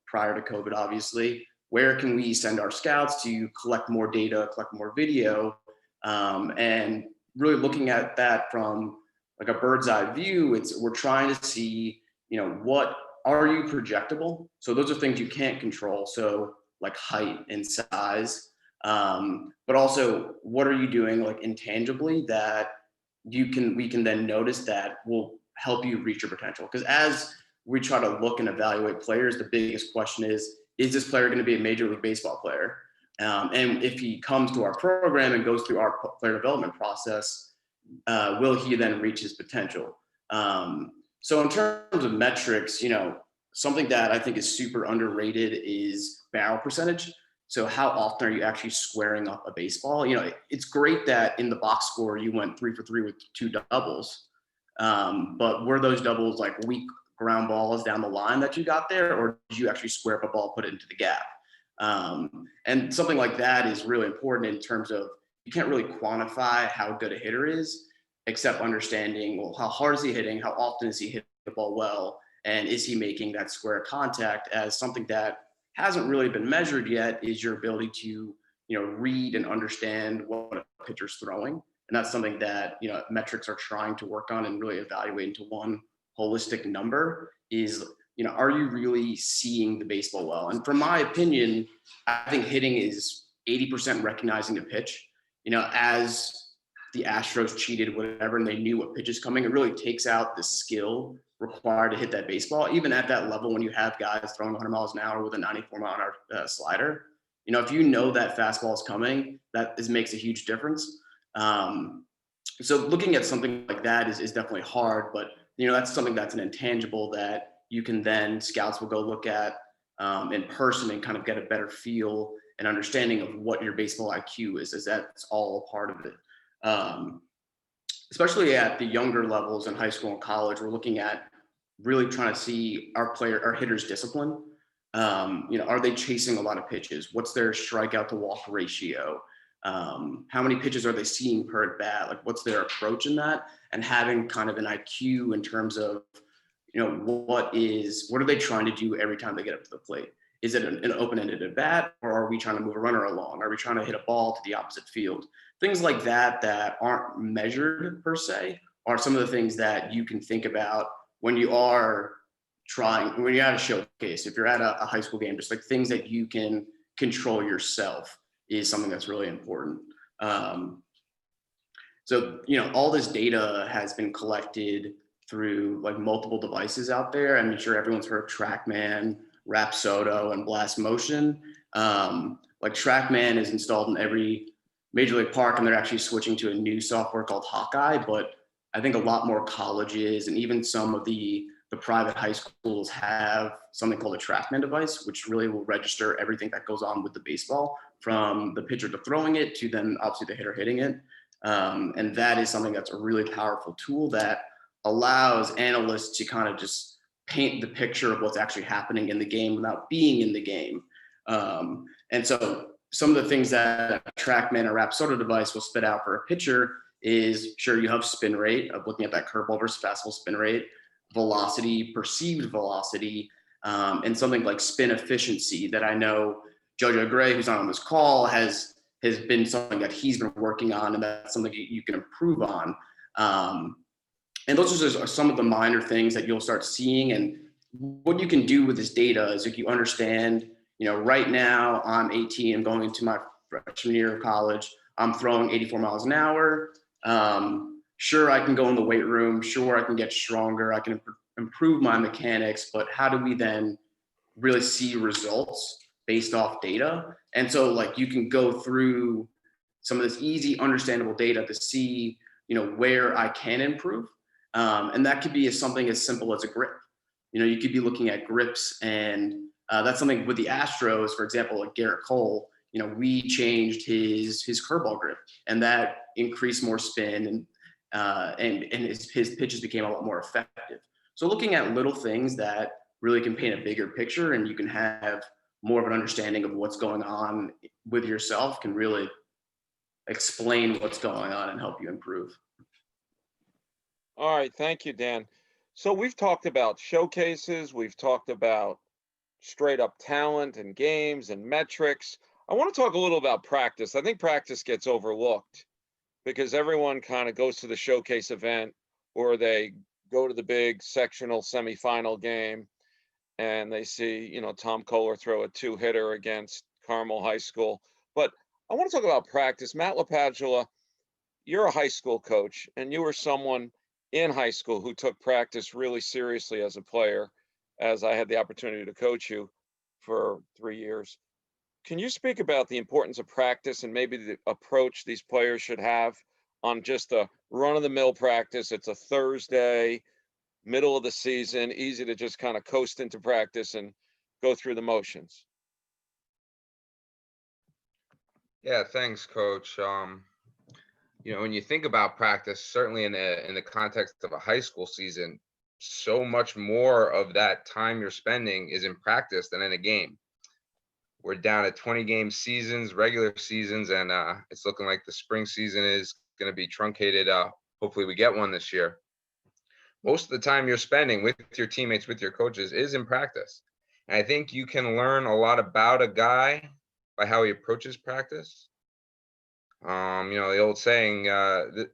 prior to COVID, obviously. Where can we send our scouts to collect more data, collect more video, and really looking at that from like a bird's eye view. We're trying to see, what are you projectable? So those are things you can't control. So like height and size, but also what are you doing like intangibly that we can then notice that will help you reach your potential. Because as we try to look and evaluate players, the biggest question is this player going to be a Major League Baseball player? And if he comes to our program and goes through our player development process, will he then reach his potential? So in terms of metrics, something that I think is super underrated is barrel percentage. So how often are you actually squaring up a baseball? It's great that in the box score, you went 3 for 3 with 2 doubles. But were those doubles like weak ground balls down the line that you got there, or did you actually square up a ball, put it into the gap? And something like that is really important in terms of you can't really quantify how good a hitter is, except understanding, well, how hard is he hitting? How often is he hitting the ball well? And is he making that square contact? As something that hasn't really been measured yet is your ability to, read and understand what a pitcher's throwing. And that's something that, metrics are trying to work on and really evaluate into one holistic number is, are you really seeing the baseball well? And from my opinion, I think hitting is 80% recognizing the pitch. As the Astros cheated, whatever, and they knew what pitch is coming, it really takes out the skill required to hit that baseball. Even at that level, when you have guys throwing 100 miles an hour with a 94-mile-an-hour slider, if you know that fastball is coming, makes a huge difference. So looking at something like that is definitely hard, but that's something that's an intangible that you can then scouts will go look at in person and kind of get a better feel and understanding of what your baseball IQ is that's all part of it. Especially at the younger levels in high school and college, we're looking at really trying to see our hitters' discipline. Are they chasing a lot of pitches? What's their strikeout to walk ratio? How many pitches are they seeing per at bat? Like, what's their approach in that? And having kind of an IQ in terms of, what are they trying to do every time they get up to the plate? Is it an open-ended at bat, or are we trying to move a runner along? Are we trying to hit a ball to the opposite field? Things like that aren't measured per se are some of the things that you can think about when you're at a showcase, if you're at a high school game, just like things that you can control yourself is something that's really important. So, all this data has been collected through like multiple devices out there. I'm sure everyone's heard of TrackMan, Rapsodo, and Blast Motion. Like TrackMan is installed in every Major League Park, and they're actually switching to a new software called Hawkeye. But I think a lot more colleges and even some of the private high schools have something called a TrackMan device, which really will register everything that goes on with the baseball, from the pitcher to throwing it to then obviously the hitter hitting it. And that is something that's a really powerful tool that allows analysts to kind of just paint the picture of what's actually happening in the game without being in the game. And so some of the things that a TrackMan or Rapsodo device will spit out for a pitcher is, sure, you have spin rate of looking at that curveball versus fastball spin rate, velocity, perceived velocity, and something like spin efficiency that I know Jojo Gray, who's on this call, has been something that he's been working on, and that's something you can improve on. And those are just some of the minor things that you'll start seeing. And what you can do with this data is, if you understand, right now I'm 18, I'm going into my freshman year of college, I'm throwing 84 miles an hour. Sure, I can go in the weight room. Sure, I can get stronger. I can improve my mechanics. But how do we then really see results based off data? And so, like, you can go through some of this easy, understandable data to see, where I can improve. And that could be something as simple as a grip. You could be looking at grips, and that's something with the Astros, for example, like Garrett Cole. We changed his curveball grip, and that increased more spin, and his pitches became a lot more effective. So looking at little things that really can paint a bigger picture, and you can have more of an understanding of what's going on with yourself, can really explain what's going on and help you improve.
All right, thank you, Dan. So we've talked about showcases, we've talked about straight up talent and games and metrics. I want to talk a little about practice. I think practice gets overlooked because everyone kind of goes to the showcase event or they go to the big sectional semifinal game and they see, you know, Tom Kohler throw a 2-hitter against Carmel High School. But I want to talk about practice. Matt LaPadula, you're a high school coach and you were someone in high school who took practice really seriously as a player, as I had the opportunity to coach you for 3 years. Can you speak about the importance of practice and maybe the approach these players should have on just a run-of-the-mill practice? It's a Thursday, middle of the season, easy to just kind of coast into practice and go through the motions.
Yeah, thanks, Coach. You know, when you think about practice, certainly in the context of a high school season, so much more of that time you're spending is in practice than in a game. We're down at 20 game seasons, regular seasons, and it's looking like the spring season is going to be truncated. Hopefully we get one this year. Most of the time you're spending with your teammates, with your coaches, is in practice. And I think you can learn a lot about a guy by how he approaches practice. You know, the old saying, it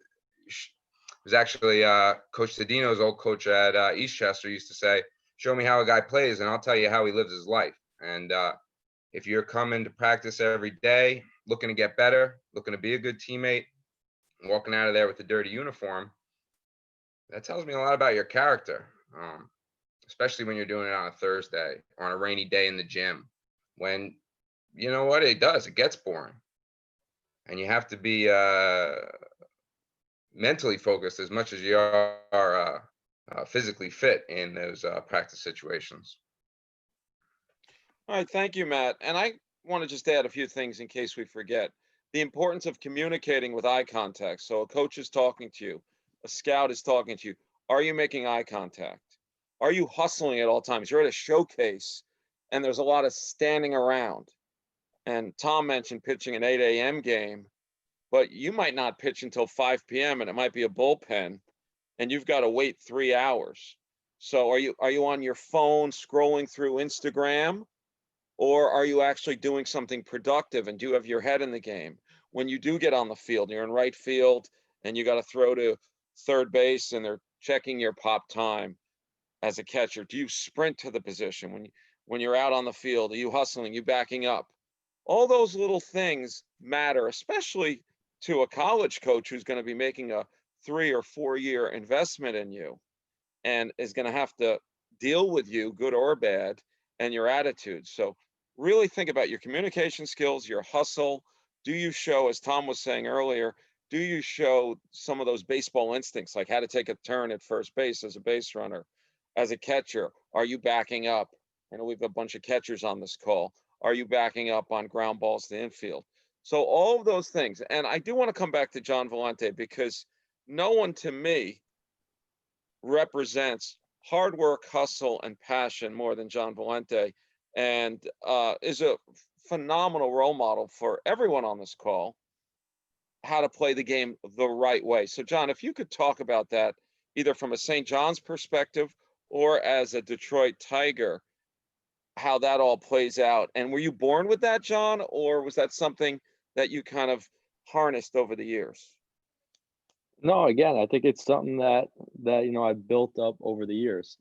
was actually Coach Todino's old coach at Eastchester used to say, "Show me how a guy plays and I'll tell you how he lives his life." And if you're coming to practice every day, looking to get better, looking to be a good teammate, walking out of there with a dirty uniform, that tells me a lot about your character, especially when you're doing it on a Thursday or on a rainy day in the gym, when, you know what, it gets boring. And you have to be mentally focused as much as you are physically fit in those practice situations.
All right, thank you, Matt. And I want to just add a few things in case we forget. The importance of communicating with eye contact. So a coach is talking to you, a scout is talking to you. Are you making eye contact? Are you hustling at all times? You're at a showcase and there's a lot of standing around. And Tom mentioned pitching an 8 a.m. game, but you might not pitch until 5 p.m. and it might be a bullpen and you've got to wait 3 hours. So are you on your phone scrolling through Instagram, or are you actually doing something productive and do you have your head in the game? When you do get on the field, you're in right field and you got to throw to third base and they're checking your pop time as a catcher. Do you sprint to the position? When you're out on the field, are you hustling? Are you backing up? All those little things matter, especially to a college coach who's going to be making a 3 or 4 year investment in you and is going to have to deal with you, good or bad, and your attitude. So really think about your communication skills, your hustle. Do you show, as Tom was saying earlier, do you show some of those baseball instincts, like how to take a turn at first base as a base runner, as a catcher? Are you backing up? I know we've a bunch of catchers on this call. Are you backing up on ground balls to infield? So all of those things. And I do want to come back to John Valente because no one to me represents hard work, hustle, and passion more than John Valente, and is a phenomenal role model for everyone on this call, how to play the game the right way. So John, if you could talk about that, either from a St. John's perspective or as a Detroit Tiger, how that all plays out. And were you born with that, John, or was that something that you kind of harnessed over the years?
No, again, I think it's something that I built up over the years.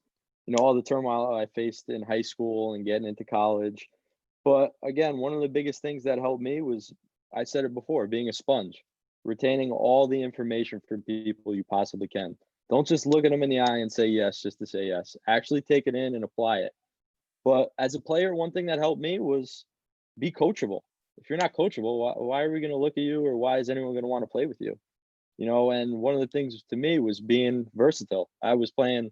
All the turmoil I faced in high school and getting into college. But again, one of the biggest things that helped me was, I said it before, being a sponge, retaining all the information from people you possibly can. Don't just look at them in the eye and say yes just to say yes. Actually take it in and apply it. But as a player, one thing that helped me was be coachable. If you're not coachable, why are we going to look at you, or why is anyone going to want to play with you? And one of the things to me was being versatile. I was playing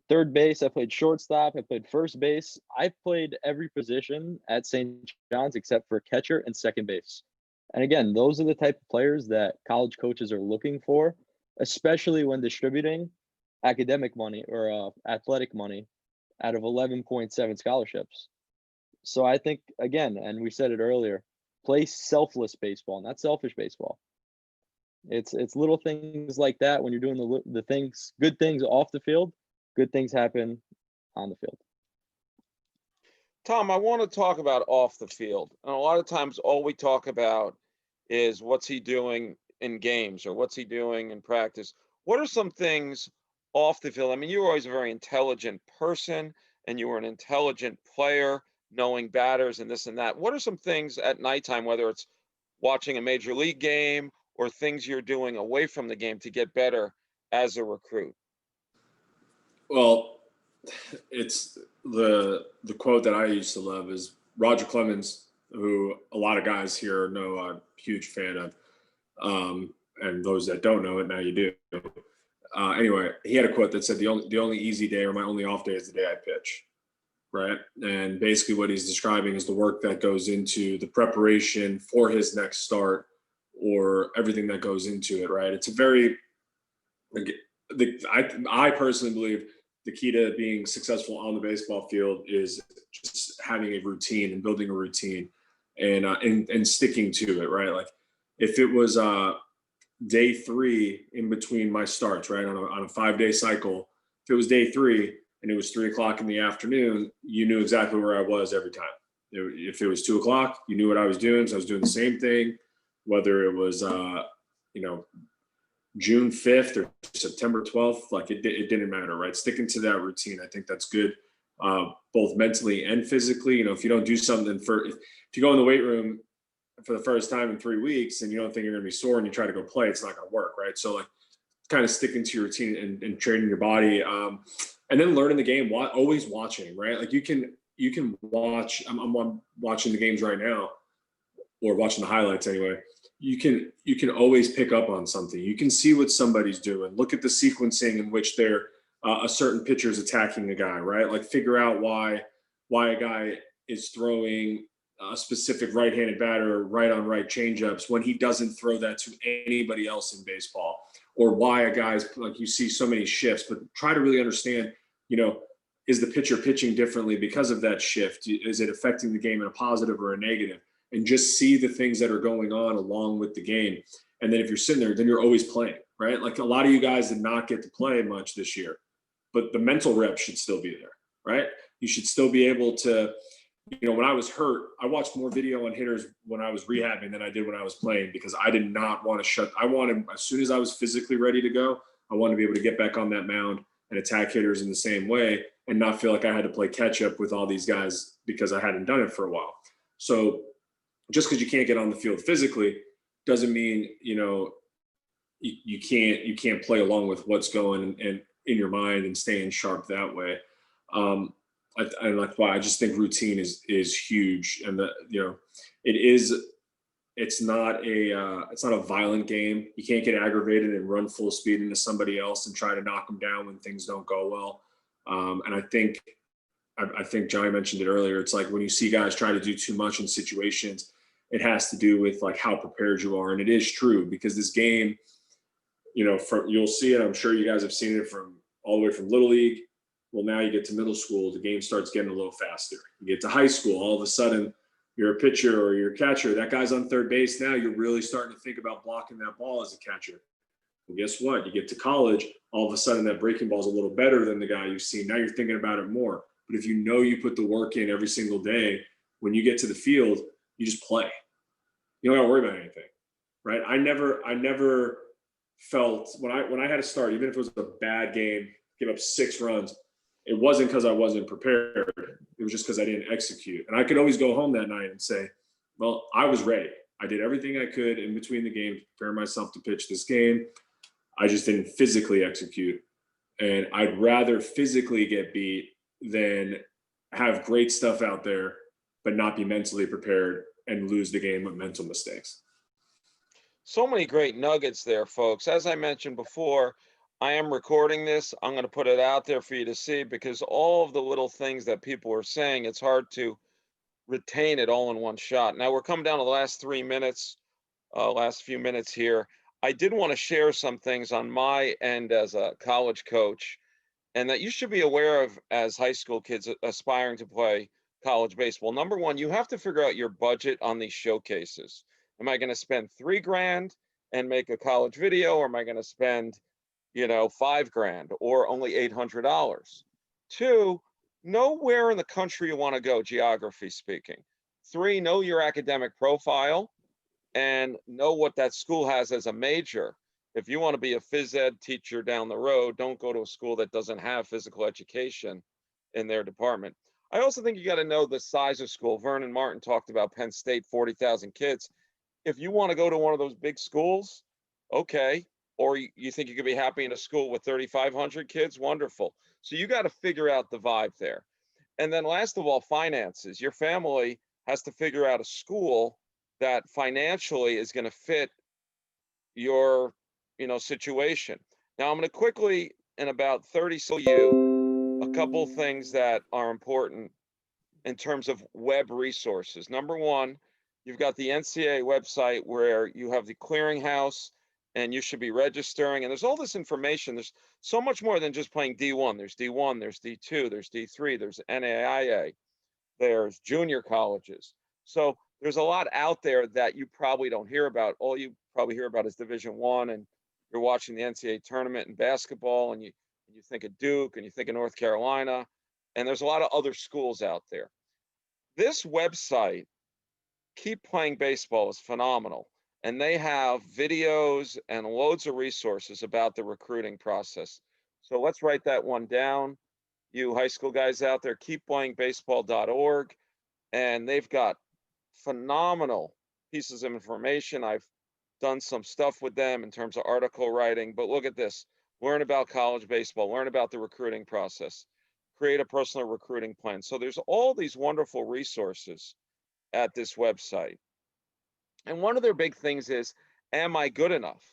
third base, I played shortstop, I played first base. I played every position at St. John's except for catcher and second base. And again, those are the type of players that college coaches are looking for, especially when distributing academic money or athletic money out of 11.7 scholarships. So I think, again, and we said it earlier, play selfless baseball, not selfish baseball. It's little things like that when you're doing the things, good things off the field, good things happen on the field.
Tom, I want to talk about off the field. And a lot of times all we talk about is what's he doing in games or what's he doing in practice. What are some things off the field? I mean, you were always a very intelligent person and you were an intelligent player, knowing batters and this and that. What are some things at nighttime, whether it's watching a major league game or things you're doing away from the game to get better as a recruit?
Well, it's the quote that I used to love is Roger Clemens, who a lot of guys here know I'm a huge fan of. And those that don't know it, now you do. Anyway, he had a quote that said, the only easy day or my only off day is the day I pitch. Right. And basically what he's describing is the work that goes into the preparation for his next start or everything that goes into it. Right. It's a very, I personally believe the key to being successful on the baseball field is just having a routine and building a routine and sticking to it. Right. Like if it was day 3 in between my starts, right, on a 5-day cycle, if it was day 3 and it was 3 o'clock in the afternoon, you knew exactly where I was every time. If it was 2 o'clock, you knew what I was doing. So I was doing the same thing, whether it was, June 5th or September 12th, like it didn't matter, right? Sticking to that routine. I think that's good, both mentally and physically. You know, if you don't do something if you go in the weight room for the first time in 3 weeks and you don't think you're going to be sore and you try to go play, it's not going to work, right? So like kind of sticking to your routine and training your body, and then learning the game, always watching, right? Like you can watch, I'm watching the games right now or watching the highlights anyway. You can always pick up on something. You can see what somebody's doing. Look at the sequencing in which they're a certain pitcher is attacking a guy, right? Like figure out why a guy is throwing a specific right-handed batter right on right changeups when he doesn't throw that to anybody else in baseball, or why a guy's like you see so many shifts. But try to really understand, you know, is the pitcher pitching differently because of that shift? Is it affecting the game in a positive or a negative? And just see the things that are going on along with the game. And then if you're sitting there, then you're always playing, right? Like a lot of you guys did not get to play much this year, but the mental rep should still be there, right? You should still be able to, you know, when I was hurt, I watched more video on hitters when I was rehabbing than I did when I was playing, because I did not want to I wanted, as soon as I was physically ready to go, I wanted to be able to get back on that mound and attack hitters in the same way and not feel like I had to play catch up with all these guys because I hadn't done it for a while. So just because you can't get on the field physically doesn't mean, you know, you can't play along with what's going and in your mind and staying sharp that way. And that's why I just think routine is huge. And that, you know, it's not a violent game. You can't get aggravated and run full speed into somebody else and try to knock them down when things don't go well. And I think Johnny mentioned it earlier. It's like when you see guys try to do too much in situations, it has to do with like how prepared you are. And it is true, because this game, you know, you'll see it. I'm sure you guys have seen it from all the way from Little League. Well, now you get to middle school, the game starts getting a little faster. You get to high school, all of a sudden you're a pitcher or you're a catcher. That guy's on third base. Now you're really starting to think about blocking that ball as a catcher. Well, guess what? You get to college, all of a sudden that breaking ball is a little better than the guy you've seen. Now you're thinking about it more. But if you know you put the work in every single day, when you get to the field, you just play. You don't got to worry about anything, right? I never felt when I had to start, even if it was a bad game, give up 6 runs, it wasn't because I wasn't prepared. It was just because I didn't execute. And I could always go home that night and say, well, I was ready. I did everything I could in between the games to prepare myself to pitch this game. I just didn't physically execute. And I'd rather physically get beat than have great stuff out there, but not be mentally prepared and lose the game with mental mistakes.
So many great nuggets there, folks. As I mentioned before, I am recording this. I'm going to put it out there for you to see, because all of the little things that people are saying, it's hard to retain it all in one shot. Now we're coming down to the last 3 minutes, last few minutes here. I did want to share some things on my end as a college coach, and that you should be aware of as high school kids aspiring to play college baseball. Number one, you have to figure out your budget on these showcases. Am I going to spend $3,000 and make a college video, or am I going to spend, $5,000 or only $800? Two, know where in the country you want to go, geography speaking. Three, know your academic profile and know what that school has as a major. If you want to be a phys ed teacher down the road, don't go to a school that doesn't have physical education in their department. I also think you got to know the size of school. Vernon Martin talked about Penn State, 40,000 kids. If you want to go to one of those big schools, okay. Or you think you could be happy in a school with 3,500 kids, wonderful. So you got to figure out the vibe there. And then last of all, finances. Your family has to figure out a school that financially is going to fit your situation. Now I'm going to quickly, in about 30 seconds, show you a couple things that are important in terms of web resources. Number one, you've got the NCAA website where you have the clearinghouse and you should be registering. And there's all this information. There's so much more than just playing D1. There's D1, there's D2, there's D3, there's NAIA, there's junior colleges. So there's a lot out there that you probably don't hear about. All you probably hear about is Division I, and you're watching the NCAA tournament in basketball, and you think of Duke, and you think of North Carolina, and there's a lot of other schools out there. This website, Keep Playing Baseball, is phenomenal, and they have videos and loads of resources about the recruiting process. So let's write that one down. You high school guys out there, keepplayingbaseball.org, and they've got phenomenal pieces of information. I've done some stuff with them in terms of article writing, but look at this. Learn about college baseball, learn about the recruiting process, create a personal recruiting plan. So there's all these wonderful resources at this website. And one of their big things is, am I good enough?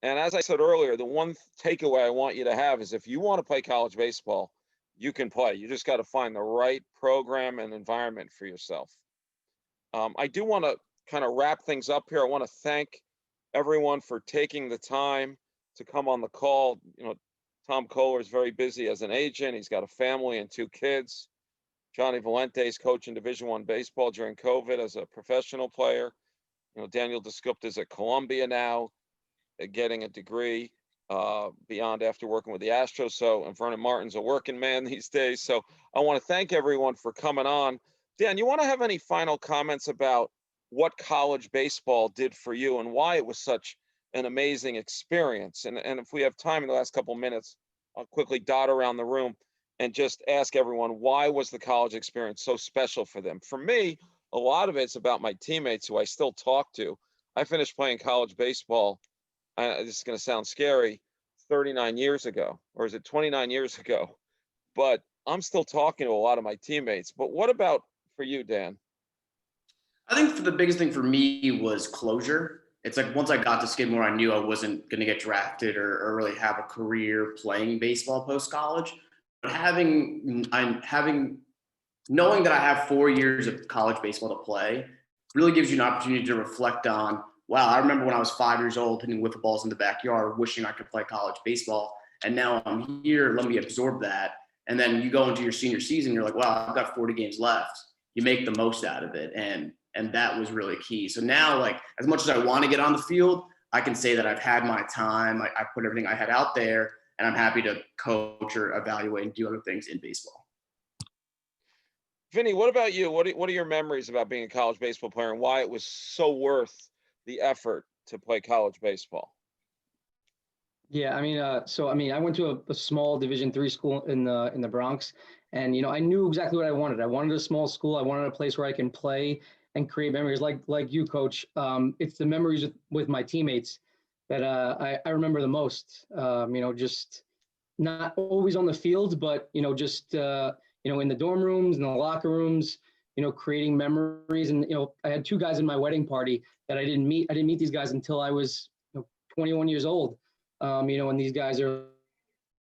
And as I said earlier, the one takeaway I want you to have is if you want to play college baseball, you can play. You just got to find the right program and environment for yourself. I do want to kind of wrap things up here. I want to thank everyone for taking the time to come on the call. Tom Kohler is very busy as an agent. He's got a family and 2 kids. Johnny Valente is coaching Division I baseball during COVID as a professional player. Daniel Dasgupta is at Columbia now, getting a degree beyond after working with the Astros. So, and Vernon Martin's a working man these days. So I want to thank everyone for coming on. Dan, you want to have any final comments about what college baseball did for you and why it was such an amazing experience? And if we have time in the last couple of minutes, I'll quickly dot around the room and just ask everyone, why was the college experience so special for them? For me, a lot of it's about my teammates who I still talk to. I finished playing college baseball, this is going to sound scary, 39 years ago, or is it 29 years ago? But I'm still talking to a lot of my teammates. But what about for you, Dan?
I think the biggest thing for me was closure. It's like once I got to Skidmore, I knew I wasn't going to get drafted or really have a career playing baseball post-college. But knowing that I have 4 years of college baseball to play really gives you an opportunity to reflect on, wow, I remember when I was 5 years old hitting wiffle balls in the backyard, wishing I could play college baseball. And now I'm here, let me absorb that. And then you go into your senior season, you're like, wow, I've got 40 games left. You make the most out of it. And that was really key. So now, like, as much as I want to get on the field, I can say that I've had my time. I put everything I had out there, and I'm happy to coach or evaluate and do other things in baseball.
Vinny, what about you? What are your memories about being a college baseball player and why it was so worth the effort to play college baseball?
Yeah, I went to a small Division III school in the Bronx, and I knew exactly what I wanted. I wanted a small school. I wanted a place where I can play and create memories, like you, Coach. It's the memories with my teammates that I remember the most. Just not always on the field, but just in the dorm rooms, in the locker rooms, creating memories. And I had 2 guys in my wedding party that I didn't meet. I didn't meet these guys until I was 21 years old. And these guys are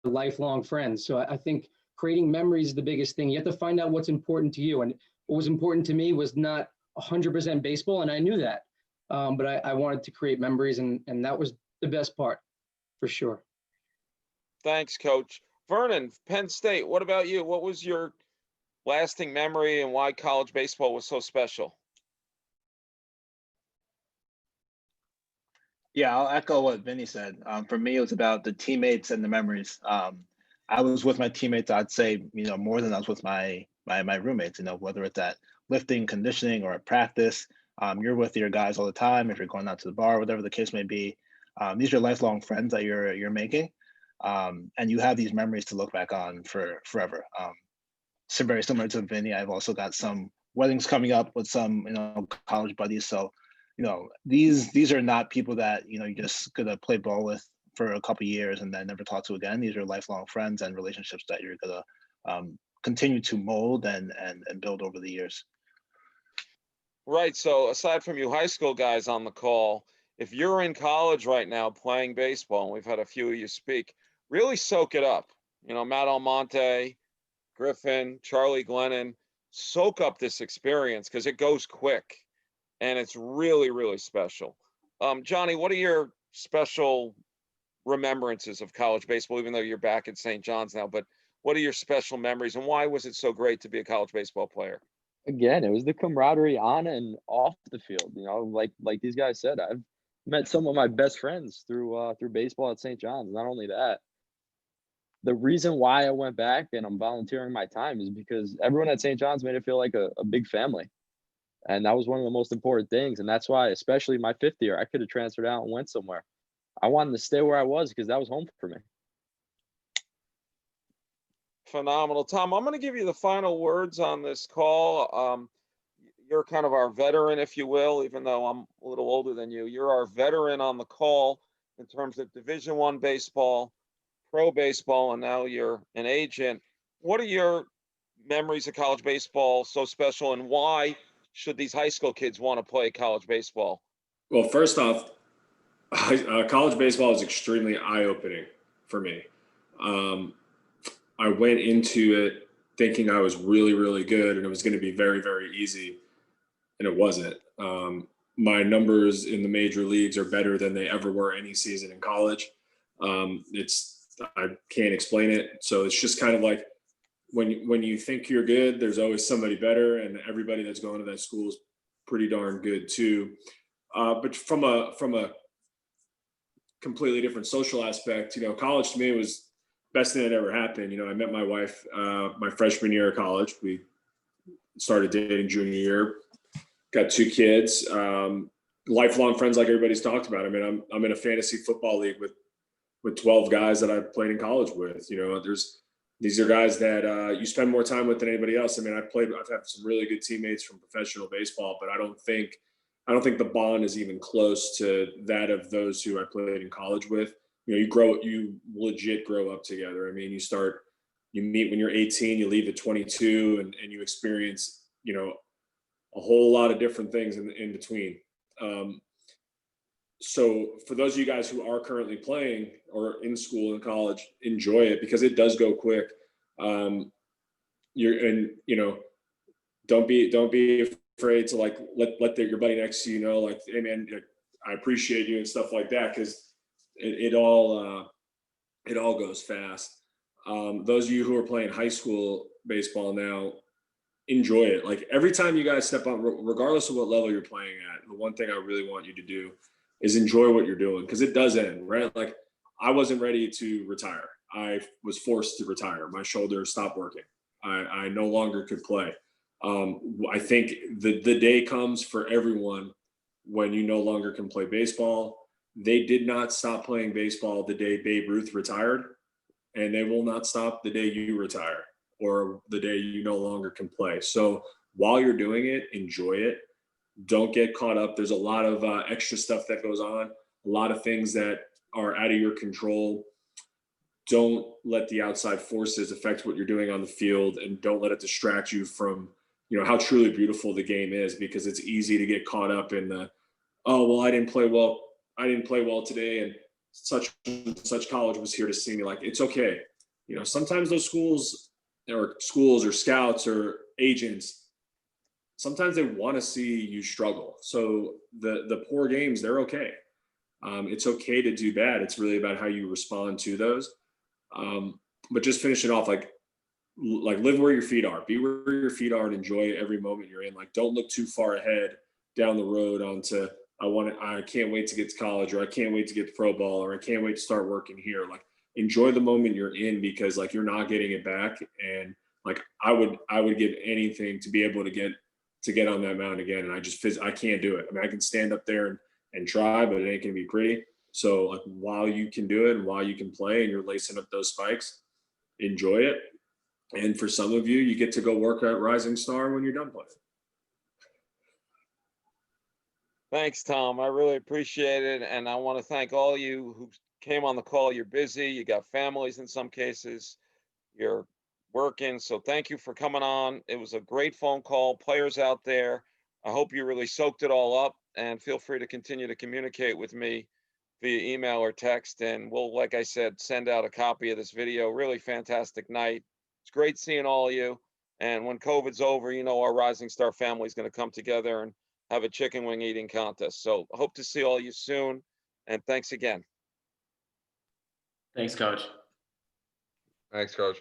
lifelong friends. So I think creating memories is the biggest thing. You have to find out what's important to you. And what was important to me was not 100% baseball, and I knew that. But I wanted to create memories, and that was the best part, for sure.
Thanks, Coach. Vernon, Penn State, what about you? What was your lasting memory and why college baseball was so special?
Yeah, I'll echo what Vinny said. For me, it was about the teammates and the memories. I was with my teammates, I'd say, more than I was with my roommates, whether it's at lifting, conditioning, or at practice. You're with your guys all the time. If you're going out to the bar, whatever the case may be, these are lifelong friends that you're making. And you have these memories to look back on for forever. So very similar to Vinny, I've also got some weddings coming up with some, college buddies. So, these are not people that, you're just gonna play ball with for a couple years and then never talk to again. These are lifelong friends and relationships that you're gonna continue to mold and build over the years.
Right. So aside from you high school guys on the call, if you're in college right now playing baseball, and we've had a few of you speak, really soak it up. Matt Almonte, Griffin, Charlie Glennon, soak up this experience because it goes quick and it's really, really special. Johnny, what are your special remembrances of college baseball, even though you're back at St. John's now, but what are your special memories and why was it so great to be a college baseball player?
Again, it was the camaraderie on and off the field. Like these guys said, I've met some of my best friends through baseball at St. John's. Not only that, the reason why I went back and I'm volunteering my time is because everyone at St. John's made it feel like a big family. And that was one of the most important things. And that's why, especially my fifth year, I could have transferred out and went somewhere. I wanted to stay where I was because that was home for me.
Phenomenal. Tom, I'm going to give you the final words on this call. You're kind of our veteran, if you will, even though I'm a little older than you. You're our veteran on the call in terms of Division I baseball, pro baseball, and now you're an agent. What are your memories of college baseball so special, and why should these high school kids want to play college baseball?
Well, first off, college baseball is extremely eye-opening for me. I went into it thinking I was really, really good and it was going to be very, very easy, and it wasn't. My numbers in the major leagues are better than they ever were any season in college. I can't explain it. So it's just kind of like when you think you're good, there's always somebody better, and everybody that's going to that school is pretty darn good too. But from a completely different social aspect, college to me was best thing that ever happened. I met my wife my freshman year of college. We started dating junior year, got 2 kids, lifelong friends like everybody's talked about. I mean, I'm in a fantasy football league with 12 guys that I played in college with. These are guys that you spend more time with than anybody else. I mean, I've had some really good teammates from professional baseball, but I don't think the bond is even close to that of those who I played in college with. You legit grow up together. I mean, you meet when you're 18, you leave at 22, and you experience, a whole lot of different things in between. So for those of you guys who are currently playing or in school and college, enjoy it because it does go quick. Don't be afraid to let your buddy next to you know, like, hey man, I appreciate you and stuff like that, because it all goes fast. Those of you who are playing high school baseball now, enjoy it. Like every time you guys step on, regardless of what level you're playing at, the one thing I really want you to do is enjoy what you're doing, because it does end, right? Like I wasn't ready to retire. I was forced to retire. My shoulder stopped working. I no longer could play. I think the day comes for everyone when you no longer can play baseball. They did not stop playing baseball the day Babe Ruth retired, and they will not stop the day you retire or the day you no longer can play. So while you're doing it, enjoy it. Don't get caught up. There's a lot of extra stuff that goes on, a lot of things that are out of your control. Don't let the outside forces affect what you're doing on the field, and don't let it distract you from, how truly beautiful the game is, because it's easy to get caught up in the, oh, well, I didn't play well today, and such college was here to see me. Like, it's okay. Sometimes those schools or scouts or agents, sometimes they want to see you struggle. So the poor games, they're okay. It's okay to do bad. It's really about how you respond to those. But just finishing off, like, like live where your feet are, be where your feet are, and enjoy every moment you're in. Like, don't look too far ahead down the road onto I can't wait to get to college, or I can't wait to get to pro ball, or I can't wait to start working here. Like, enjoy the moment you're in, because like you're not getting it back. And like I would give anything to be able to get on that mound again. And I can't do it. I mean, I can stand up there and try, but it ain't gonna be pretty. So like, while you can do it and while you can play and you're lacing up those spikes, enjoy it. And for some of you, you get to go work at Rising Star when you're done playing.
Thanks, Tom. I really appreciate it. And I want to thank all you who came on the call. You're busy. You got families in some cases. You're working. So thank you for coming on. It was a great phone call. Players out there, I hope you really soaked it all up, and feel free to continue to communicate with me via email or text. And we'll, like I said, send out a copy of this video. Really fantastic night. It's great seeing all of you. And when COVID's over, you know, our Rising Star family is going to come together and have a chicken wing eating contest. So I hope to see all you soon. And thanks again.
Thanks, Coach.
Thanks, Coach.